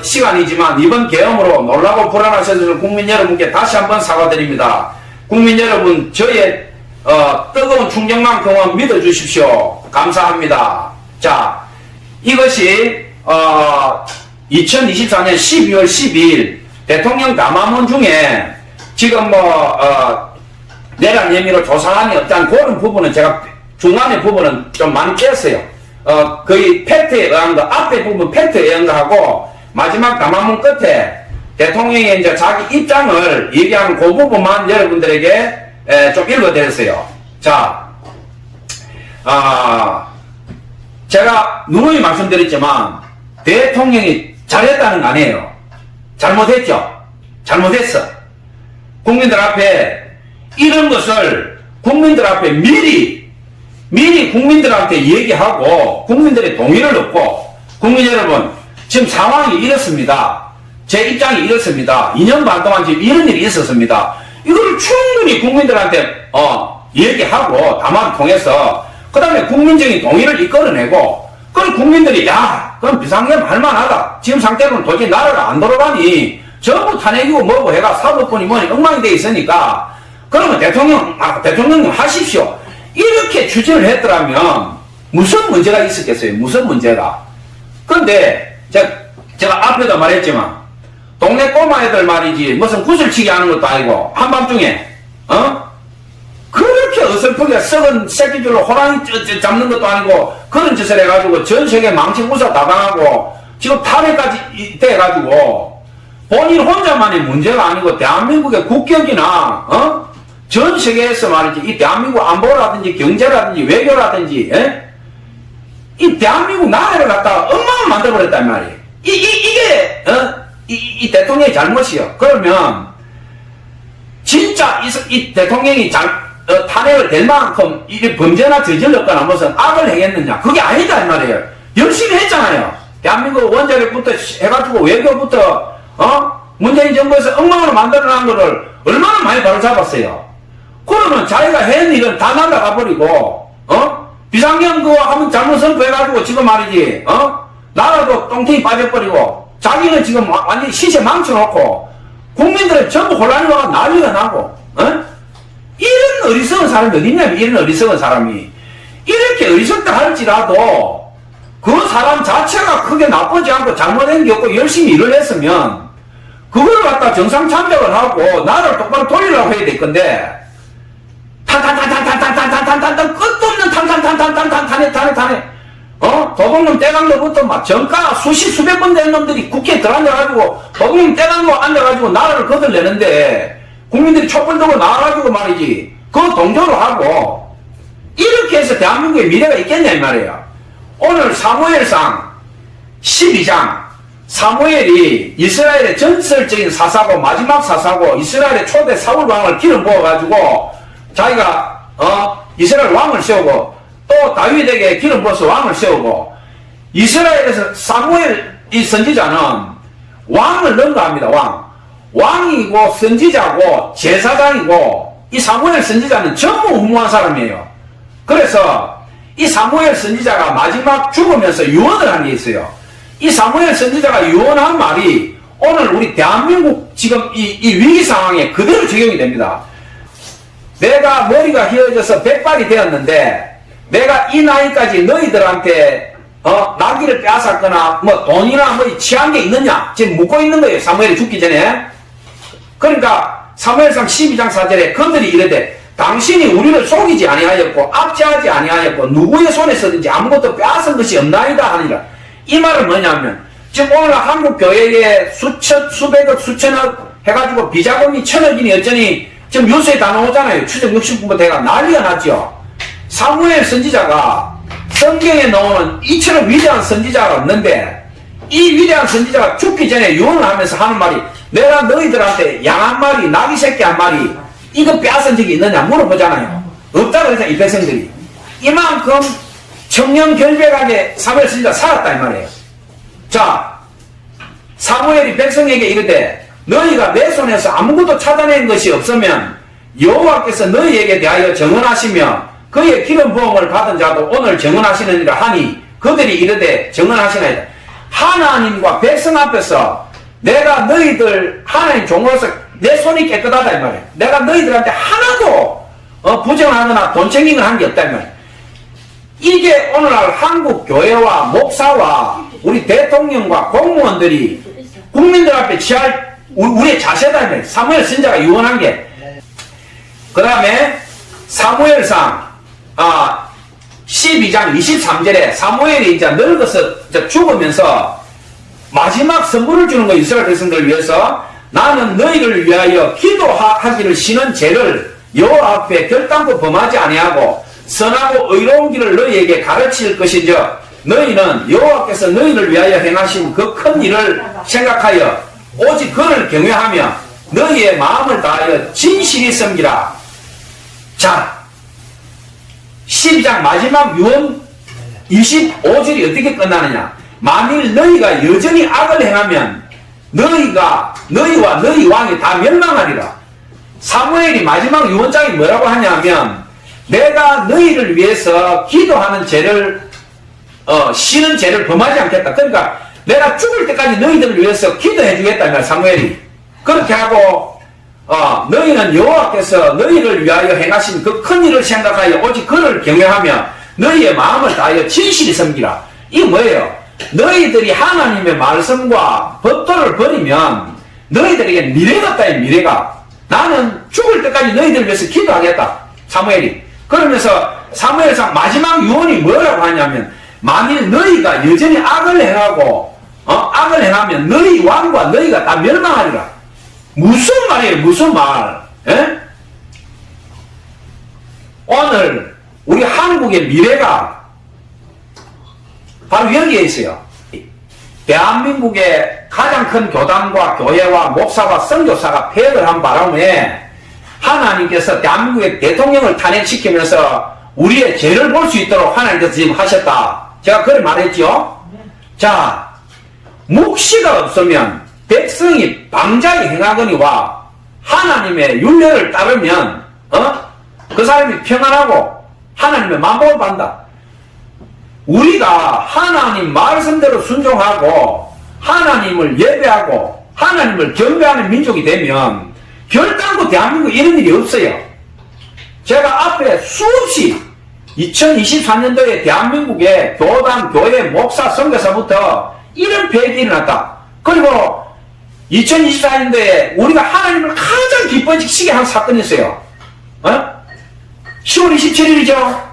시간이지만 이번 계엄으로 놀라고 불안하셔서 국민 여러분께 다시 한번 사과드립니다. 국민 여러분, 저의 뜨거운 충격만큼은 믿어주십시오. 감사합니다. 자, 이것이 2024년 12월 12일 대통령 담화문 중에 지금 내란 혐의로 조사함이 없다는 그런 부분은 제가 중간의 부분은 좀 많이 뺐어요. 거의 팩트에 의한 거, 앞에 부분 팩트에 의한 거 하고, 마지막 담화문 끝에 대통령이 이제 자기 입장을 얘기하는 그 부분만 여러분들에게 좀 읽어드렸어요. 자, 제가 누누이 말씀드렸지만, 대통령이 잘했다는 거 아니에요. 잘못했죠? 잘못했어. 국민들 앞에 이런 것을 국민들 앞에 미리 국민들한테 얘기하고 국민들의 동의를 얻고, 국민 여러분, 지금 상황이 이렇습니다. 제 입장이 이렇습니다. 2년 반 동안 지금 이런 일이 있었습니다. 이걸 충분히 국민들한테 얘기하고 담화를 통해서 그 다음에 국민적인 동의를 이끌어내고, 그럼 국민들이 그럼 비상계엄 할만하다. 지금 상태로는 도저히 나라가 안 돌아가니 전부 탄핵이고 뭐고 해가 사법권이 뭐니 엉망이 돼 있으니까 그러면 대통령님 하십시오. 이렇게 추진을 했더라면 무슨 문제가 있었겠어요? 무슨 문제가? 근데 제가 앞에도 말했지만 동네 꼬마애들 말이지 무슨 구슬치기 하는 것도 아니고 한밤중에 그렇게 어설프게 썩은 새끼들로 호랑이 잡는 것도 아니고 그런 짓을 해가지고 전 세계 망치무사 다 당하고 지금 탄핵까지 돼가지고 본인 혼자만의 문제가 아니고 대한민국의 국격이나 전 세계에서 말이지 이 대한민국 안보라든지 경제라든지 외교라든지 이 대한민국 나라를 갖다가 엉망을 만들어버렸단 말이에요. 이게 이 대통령의 잘못이요. 그러면 진짜 이 대통령이 탄핵을 될 만큼 이 범죄나 저질렀거나 무슨 악을 행했느냐? 그게 아니다 이 말이에요. 열심히 했잖아요. 대한민국 원자력부터 해가지고 외교부터 문재인 정부에서 엉망으로 만들어놓은 거를 얼마나 많이 바로잡았어요. 그러면 자기가 한 일은 다 날아가 버리고 비상경 그거 한번 잘못 선포해가지고 지금 말이지 나라도 똥탱이 빠져버리고 자기는 지금 완전히 시세 망쳐놓고 국민들은 전부 혼란이 와가 난리가 나고 이런 어리석은 사람이 어딨냐면 이런 어리석은 사람이 이렇게 어리석다 할지라도 그 사람 자체가 크게 나쁘지 않고 잘못한 게 없고 열심히 일을 했으면 그걸 갖다 정상 참작을 하고 나라를 똑바로 돌리려고 해야 될 건데 탄탄탄탄탄탄탄탄탄탄 끝도 없는 탄탄탄탄탄탄탄탄탄탄 도둑놈 떼강로부터 막 정가 수백 번 된 놈들이 국회에 들어앉아가지고 도둑놈 떼강로 앉아가지고 나라를 거들내는데 국민들이 촛불 들고 나와가지고 말이지 그거 동조를 하고 이렇게 해서 대한민국의 미래가 있겠냐 이 말이에요. 오늘 사무엘상 12장 사무엘이 이스라엘의 전설적인 사사고 마지막 사사고 이스라엘의 초대 사울왕을 기름 부어가지고 자기가 이스라엘 왕을 세우고 또 다윗에게 기름 부어서 왕을 세우고 이스라엘에서 사무엘 이 선지자는 왕을 능가합니다. 왕이고 선지자고 제사장이고 이 사무엘 선지자는 전무 후무한 사람이에요. 그래서 이 사무엘 선지자가 마지막 죽으면서 유언을 한 게 있어요. 이 사무엘 선지자가 유언한 말이 오늘 우리 대한민국 지금 이 위기 상황에 그대로 적용이 됩니다. 내가 머리가 휘어져서 백발이 되었는데 내가 이 나이까지 너희들한테 나귀를 빼앗았거나 뭐 돈이나 뭐 취한 게 있느냐 지금 묻고 있는 거예요. 사무엘이 죽기 전에. 그러니까 사무엘상 12장 4절에 그들이 이르되 당신이 우리를 속이지 아니하였고 압제하지 아니하였고 누구의 손에서든지 아무것도 빼앗은 것이 없나이다 하니라. 이 말은 뭐냐면 지금 오늘 한국 교회에 수백억 수천억 해가지고 비자금이 천억이니 어쩌니 지금 뉴스에 다 나오잖아요. 추적 60분부터 해가 난리가 났죠. 사무엘 선지자가 성경에 나오는 이처럼 위대한 선지자가 없는데 이 위대한 선지자가 죽기 전에 유언을 하면서 하는 말이 내가 너희들한테 양 한 마리 나귀 새끼 한 마리 이거 빼앗은 적이 있느냐 물어보잖아요. 없다고 그래서 이 백성들이 이만큼 청렴결백하게 사무엘 선지자가 살았다 이 말이에요. 자, 사무엘이 백성에게 이르되 너희가 내 손에서 아무것도 찾아낸 것이 없으면 여호와께서 너희에게 대하여 정언하시며 그의 기름 부음을 받은 자도 오늘 정언하시느니라 하니 그들이 이르되 정언하시나이다. 하나님과 백성 앞에서 내가 너희들 하나님 종으로서 내 손이 깨끗하다 이 말이에요. 내가 너희들한테 하나도 부정하거나 돈 챙긴 걸 한 게 없다 이 말이에요. 이게 오늘날 한국 교회와 목사와 우리 대통령과 공무원들이 국민들 앞에 취할 우리의 자세다 이 말이에요. 사무엘 선지자가 유언한 게. 그 다음에 사무엘상 12장 23절에 사무엘이 이제 늙어서 죽으면서 마지막 선물을 주는 거 이스라엘 백성들을 위해서 나는 너희를 위하여 기도하기를 쉬는 죄를 여호와 앞에 결단코 범하지 아니하고 선하고 의로운 길을 너희에게 가르칠 것인즉 너희는 여호와께서 너희를 위하여 행하신 그 큰 일을 생각하여 오직 그를 경외하며 너희의 마음을 다하여 진실히 섬기라. 자, 12장 마지막 유언 25절이 어떻게 끝나느냐. 만일 너희가 여전히 악을 행하면 너희와 너희 왕이 다 멸망하리라. 사무엘이 마지막 유언장이 뭐라고 하냐면 내가 너희를 위해서 기도하는 죄를 쉬는 죄를 범하지 않겠다. 그러니까 내가 죽을 때까지 너희들을 위해서 기도해 주겠다. 사무엘이 그렇게 하고 너희는 여호와께서 너희를 위하여 행하신 그 큰 일을 생각하여 오직 그를 경외하며 너희의 마음을 다하여 진실히 섬기라. 이게 뭐예요? 너희들이 하나님의 말씀과 법도를 버리면 너희들에게 미래가 없다. 미래가. 나는 죽을 때까지 너희들을 위해서 기도하겠다. 사무엘이. 그러면서 사무엘상 마지막 유언이 뭐라고 하냐면 만일 너희가 여전히 악을 행하고 악을 행하면 너희 왕과 너희가 다 멸망하리라. 무슨 말이에요? 무슨 말? 에? 오늘 우리 한국의 미래가 바로 여기에 있어요. 대한민국의 가장 큰 교단과 교회와 목사와 선교사가 폐역을 한 바람에 하나님께서 대한민국의 대통령을 탄핵시키면서 우리의 죄를 볼 수 있도록 하나님께서 지금 하셨다. 제가 그래 말했죠. 자, 묵시가 없으면 백성이 방자히 행하거니와 하나님의 율례를 따르면 그 사람이 평안하고 하나님의 만복을 받는다. 우리가 하나님 말씀대로 순종하고 하나님을 예배하고 하나님을 경배하는 민족이 되면 결단코 대한민국에 이런 일이 없어요. 제가 앞에 수없이 2024년도에 대한민국의 교단, 교회, 목사, 선교사부터 이런 폐역이 일어났다. 그리고 2024년도에 우리가 하나님을 가장 기뻐지게 한 사건이 있어요. 10월 27일이죠.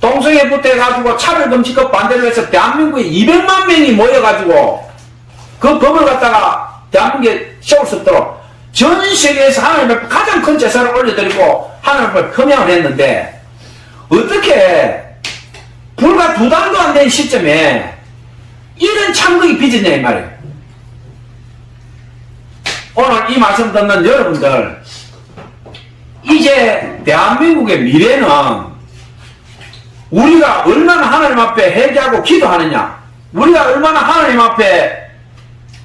동성애부터 해가지고 차별금지법 반대를 해서 대한민국에 200만 명이 모여가지고 그 법을 갖다가 대한민국에 세울 수 없도록 전 세계에서 하나님 앞에 가장 큰 제사를 올려드리고 하나님 앞에 금양을 했는데 어떻게 불과 2달도 안 된 시점에 이런 참극이 빚어지냐 이 말이에요. 오늘 이 말씀 듣는 여러분들, 이제 대한민국의 미래는 우리가 얼마나 하나님 앞에 회개하고 기도하느냐, 우리가 얼마나 하나님 앞에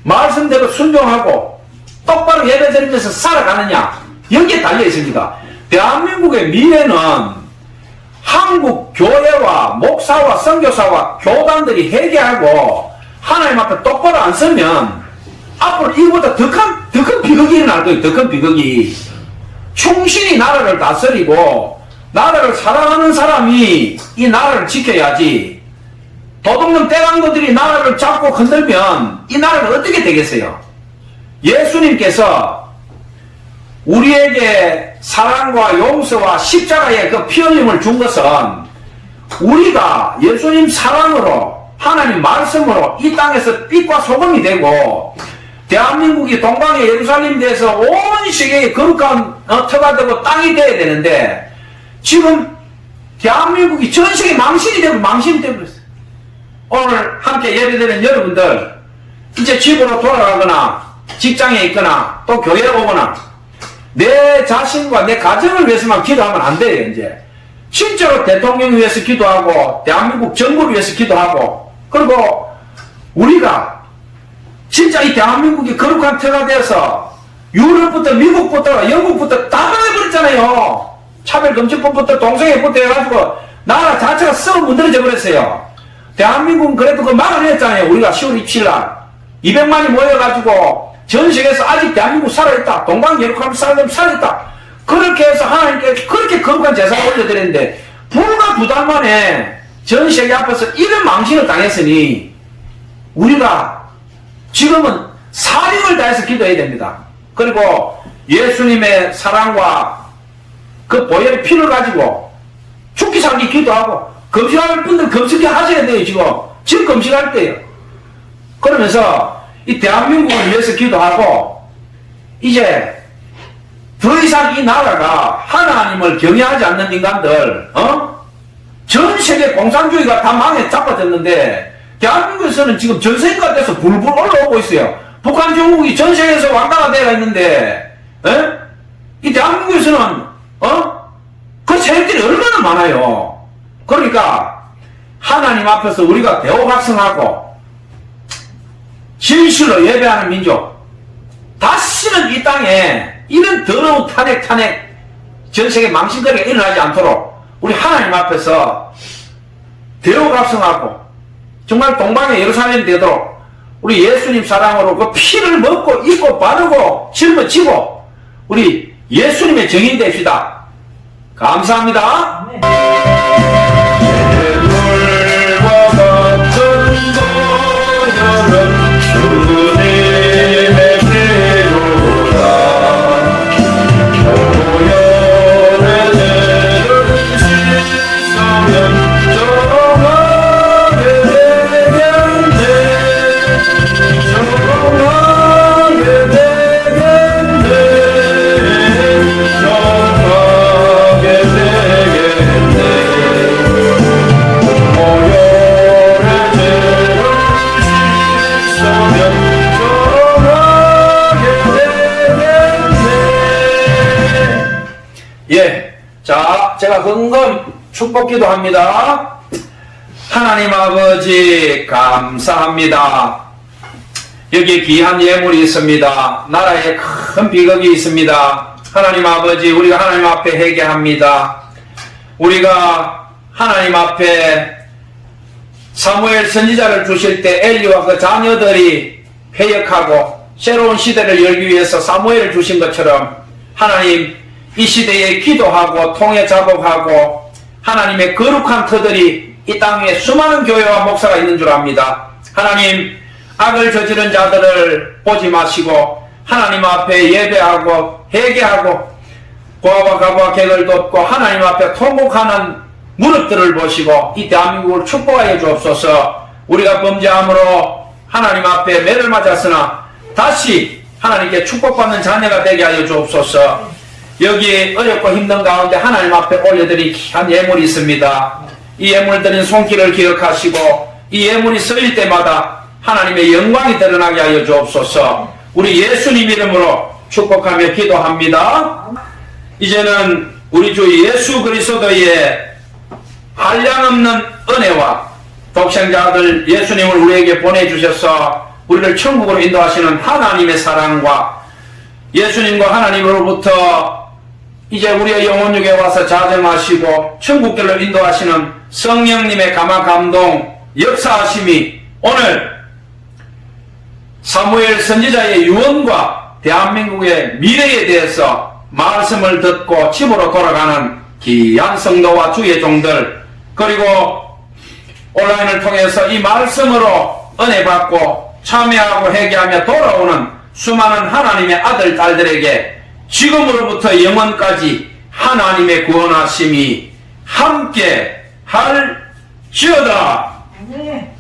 말씀대로 순종하고 똑바로 예배드리면서 살아가느냐, 여기에 달려 있습니다. 대한민국의 미래는 한국 교회와 목사와 선교사와 교단들이 회개하고 하나님 앞에 똑바로 안 서면 앞으로 이거보다 더 큰 비극이 일어날 거예요. 더 큰 비극이. 충신이 나라를 다스리고 나라를 사랑하는 사람이 이 나라를 지켜야지, 도둑놈 떼강도들이 나라를 잡고 흔들면 이 나라는 어떻게 되겠어요? 예수님께서 우리에게 사랑과 용서와 십자가의 그 피 흘림을 준 것은 우리가 예수님 사랑으로 하나님 말씀으로 이 땅에서 빛과 소금이 되고 대한민국이 동방의 예루살렘이 돼서 온 세계에 거룩한 터가 되고 땅이 돼야 되는데 지금 대한민국이 전 세계 망신이 되고 망신이 되어버렸어요. 오늘 함께 예배드리는 여러분들, 이제 집으로 돌아가거나 직장에 있거나 또 교회에 오거나 내 자신과 내 가정을 위해서만 기도하면 안 돼요. 이제 실제로 대통령을 위해서 기도하고 대한민국 정부를 위해서 기도하고, 그리고 우리가 진짜 이 대한민국이 거룩한 터가 되어서 유럽부터 미국부터 영국부터 다 망해버렸잖아요. 차별금지법부터 동성애부터 해가지고 나라 자체가 썩어 문드러져 버렸어요. 대한민국은 그래도 그 막아냈잖아요. 우리가 10월 27일 200만이 모여가지고 전 세계에서 아직 대한민국 살아있다, 동방예루살렘 사람 살아있다, 그렇게 해서 하나님께 그렇게 거룩한 제사를 올려드렸는데 불과 2달 만에 전 세계 앞에서 이런 망신을 당했으니 우리가 지금은 사력을 다해서 기도해야 됩니다. 그리고 예수님의 사랑과 그 보혈의 피를 가지고 죽기 살기 기도하고, 금식할 분들 금식이 하셔야 돼요. 지금 금식할 때예요. 그러면서 이 대한민국을 위해서 기도하고, 이제 더 이상 이 나라가 하나님을 경외하지 않는 인간들, 전 세계 공산주의가 다 망에 잡아졌는데 대한민국에서는 지금 전세인가 돼서 불불 올라오고 있어요. 북한 정국이 전 세계에서 왕따가 되어 있는데, 이 대한민국에서는 그 세력들이 얼마나 많아요. 그러니까 하나님 앞에서 우리가 대호각성하고 진실로 예배하는 민족, 다시는 이 땅에 이런 더러운 탄핵 전 세계 망신거리가 일어나지 않도록 우리 하나님 앞에서 대호각성하고 정말 동방의 예루살렘이 되도록 우리 예수님 사랑으로 그 피를 먹고 입고 바르고 짊어지고 우리 예수님의 증인 됩시다. 감사합니다. 예물과 같은 거여는 주님의 피로다. 보혈의 죄를 씻으면 정하게 되겠네. 정하게 되겠네. 정하게 되겠네. 제가 헌금 축복 기도합니다. 하나님 아버지 감사합니다. 여기에 귀한 예물이 있습니다. 나라에 큰 비극이 있습니다. 하나님 아버지, 우리가 하나님 앞에 회개합니다. 우리가 하나님 앞에 사무엘 선지자를 주실 때 엘리와 그 자녀들이 회역하고 새로운 시대를 열기 위해서 사무엘을 주신 것처럼 하나님 이 시대에 기도하고 통해 작업하고 하나님의 거룩한 터들이 이 땅에 수많은 교회와 목사가 있는 줄 압니다. 하나님, 악을 저지른 자들을 보지 마시고 하나님 앞에 예배하고 회개하고 고아와 가부와 객을 돕고 하나님 앞에 통곡하는 무릎들을 보시고 이 대한민국을 축복하여 주옵소서. 우리가 범죄함으로 하나님 앞에 매를 맞았으나 다시 하나님께 축복받는 자녀가 되게 하여 주옵소서. 여기 어렵고 힘든 가운데 하나님 앞에 올려드린 귀한 예물이 있습니다. 이 예물 드린 손길을 기억하시고 이 예물이 쓰일 때마다 하나님의 영광이 드러나게 하여 주옵소서. 우리 예수님 이름으로 축복하며 기도합니다. 이제는 우리 주 예수 그리스도의 한량없는 은혜와 독생자 아들 예수님을 우리에게 보내주셔서 우리를 천국으로 인도하시는 하나님의 사랑과 예수님과 하나님으로부터 이제 우리의 영혼육에 와서 자정하시고 천국길로 인도하시는 성령님의 감화 감동 역사하심이 오늘 사무엘 선지자의 유언과 대한민국의 미래에 대해서 말씀을 듣고 집으로 돌아가는 귀한 성도와 주의 종들, 그리고 온라인을 통해서 이 말씀으로 은혜 받고 참여하고 회개하며 돌아오는 수많은 하나님의 아들 딸들에게 지금으로부터 영원까지 하나님의 구원하심이 함께 할지어다. 아멘.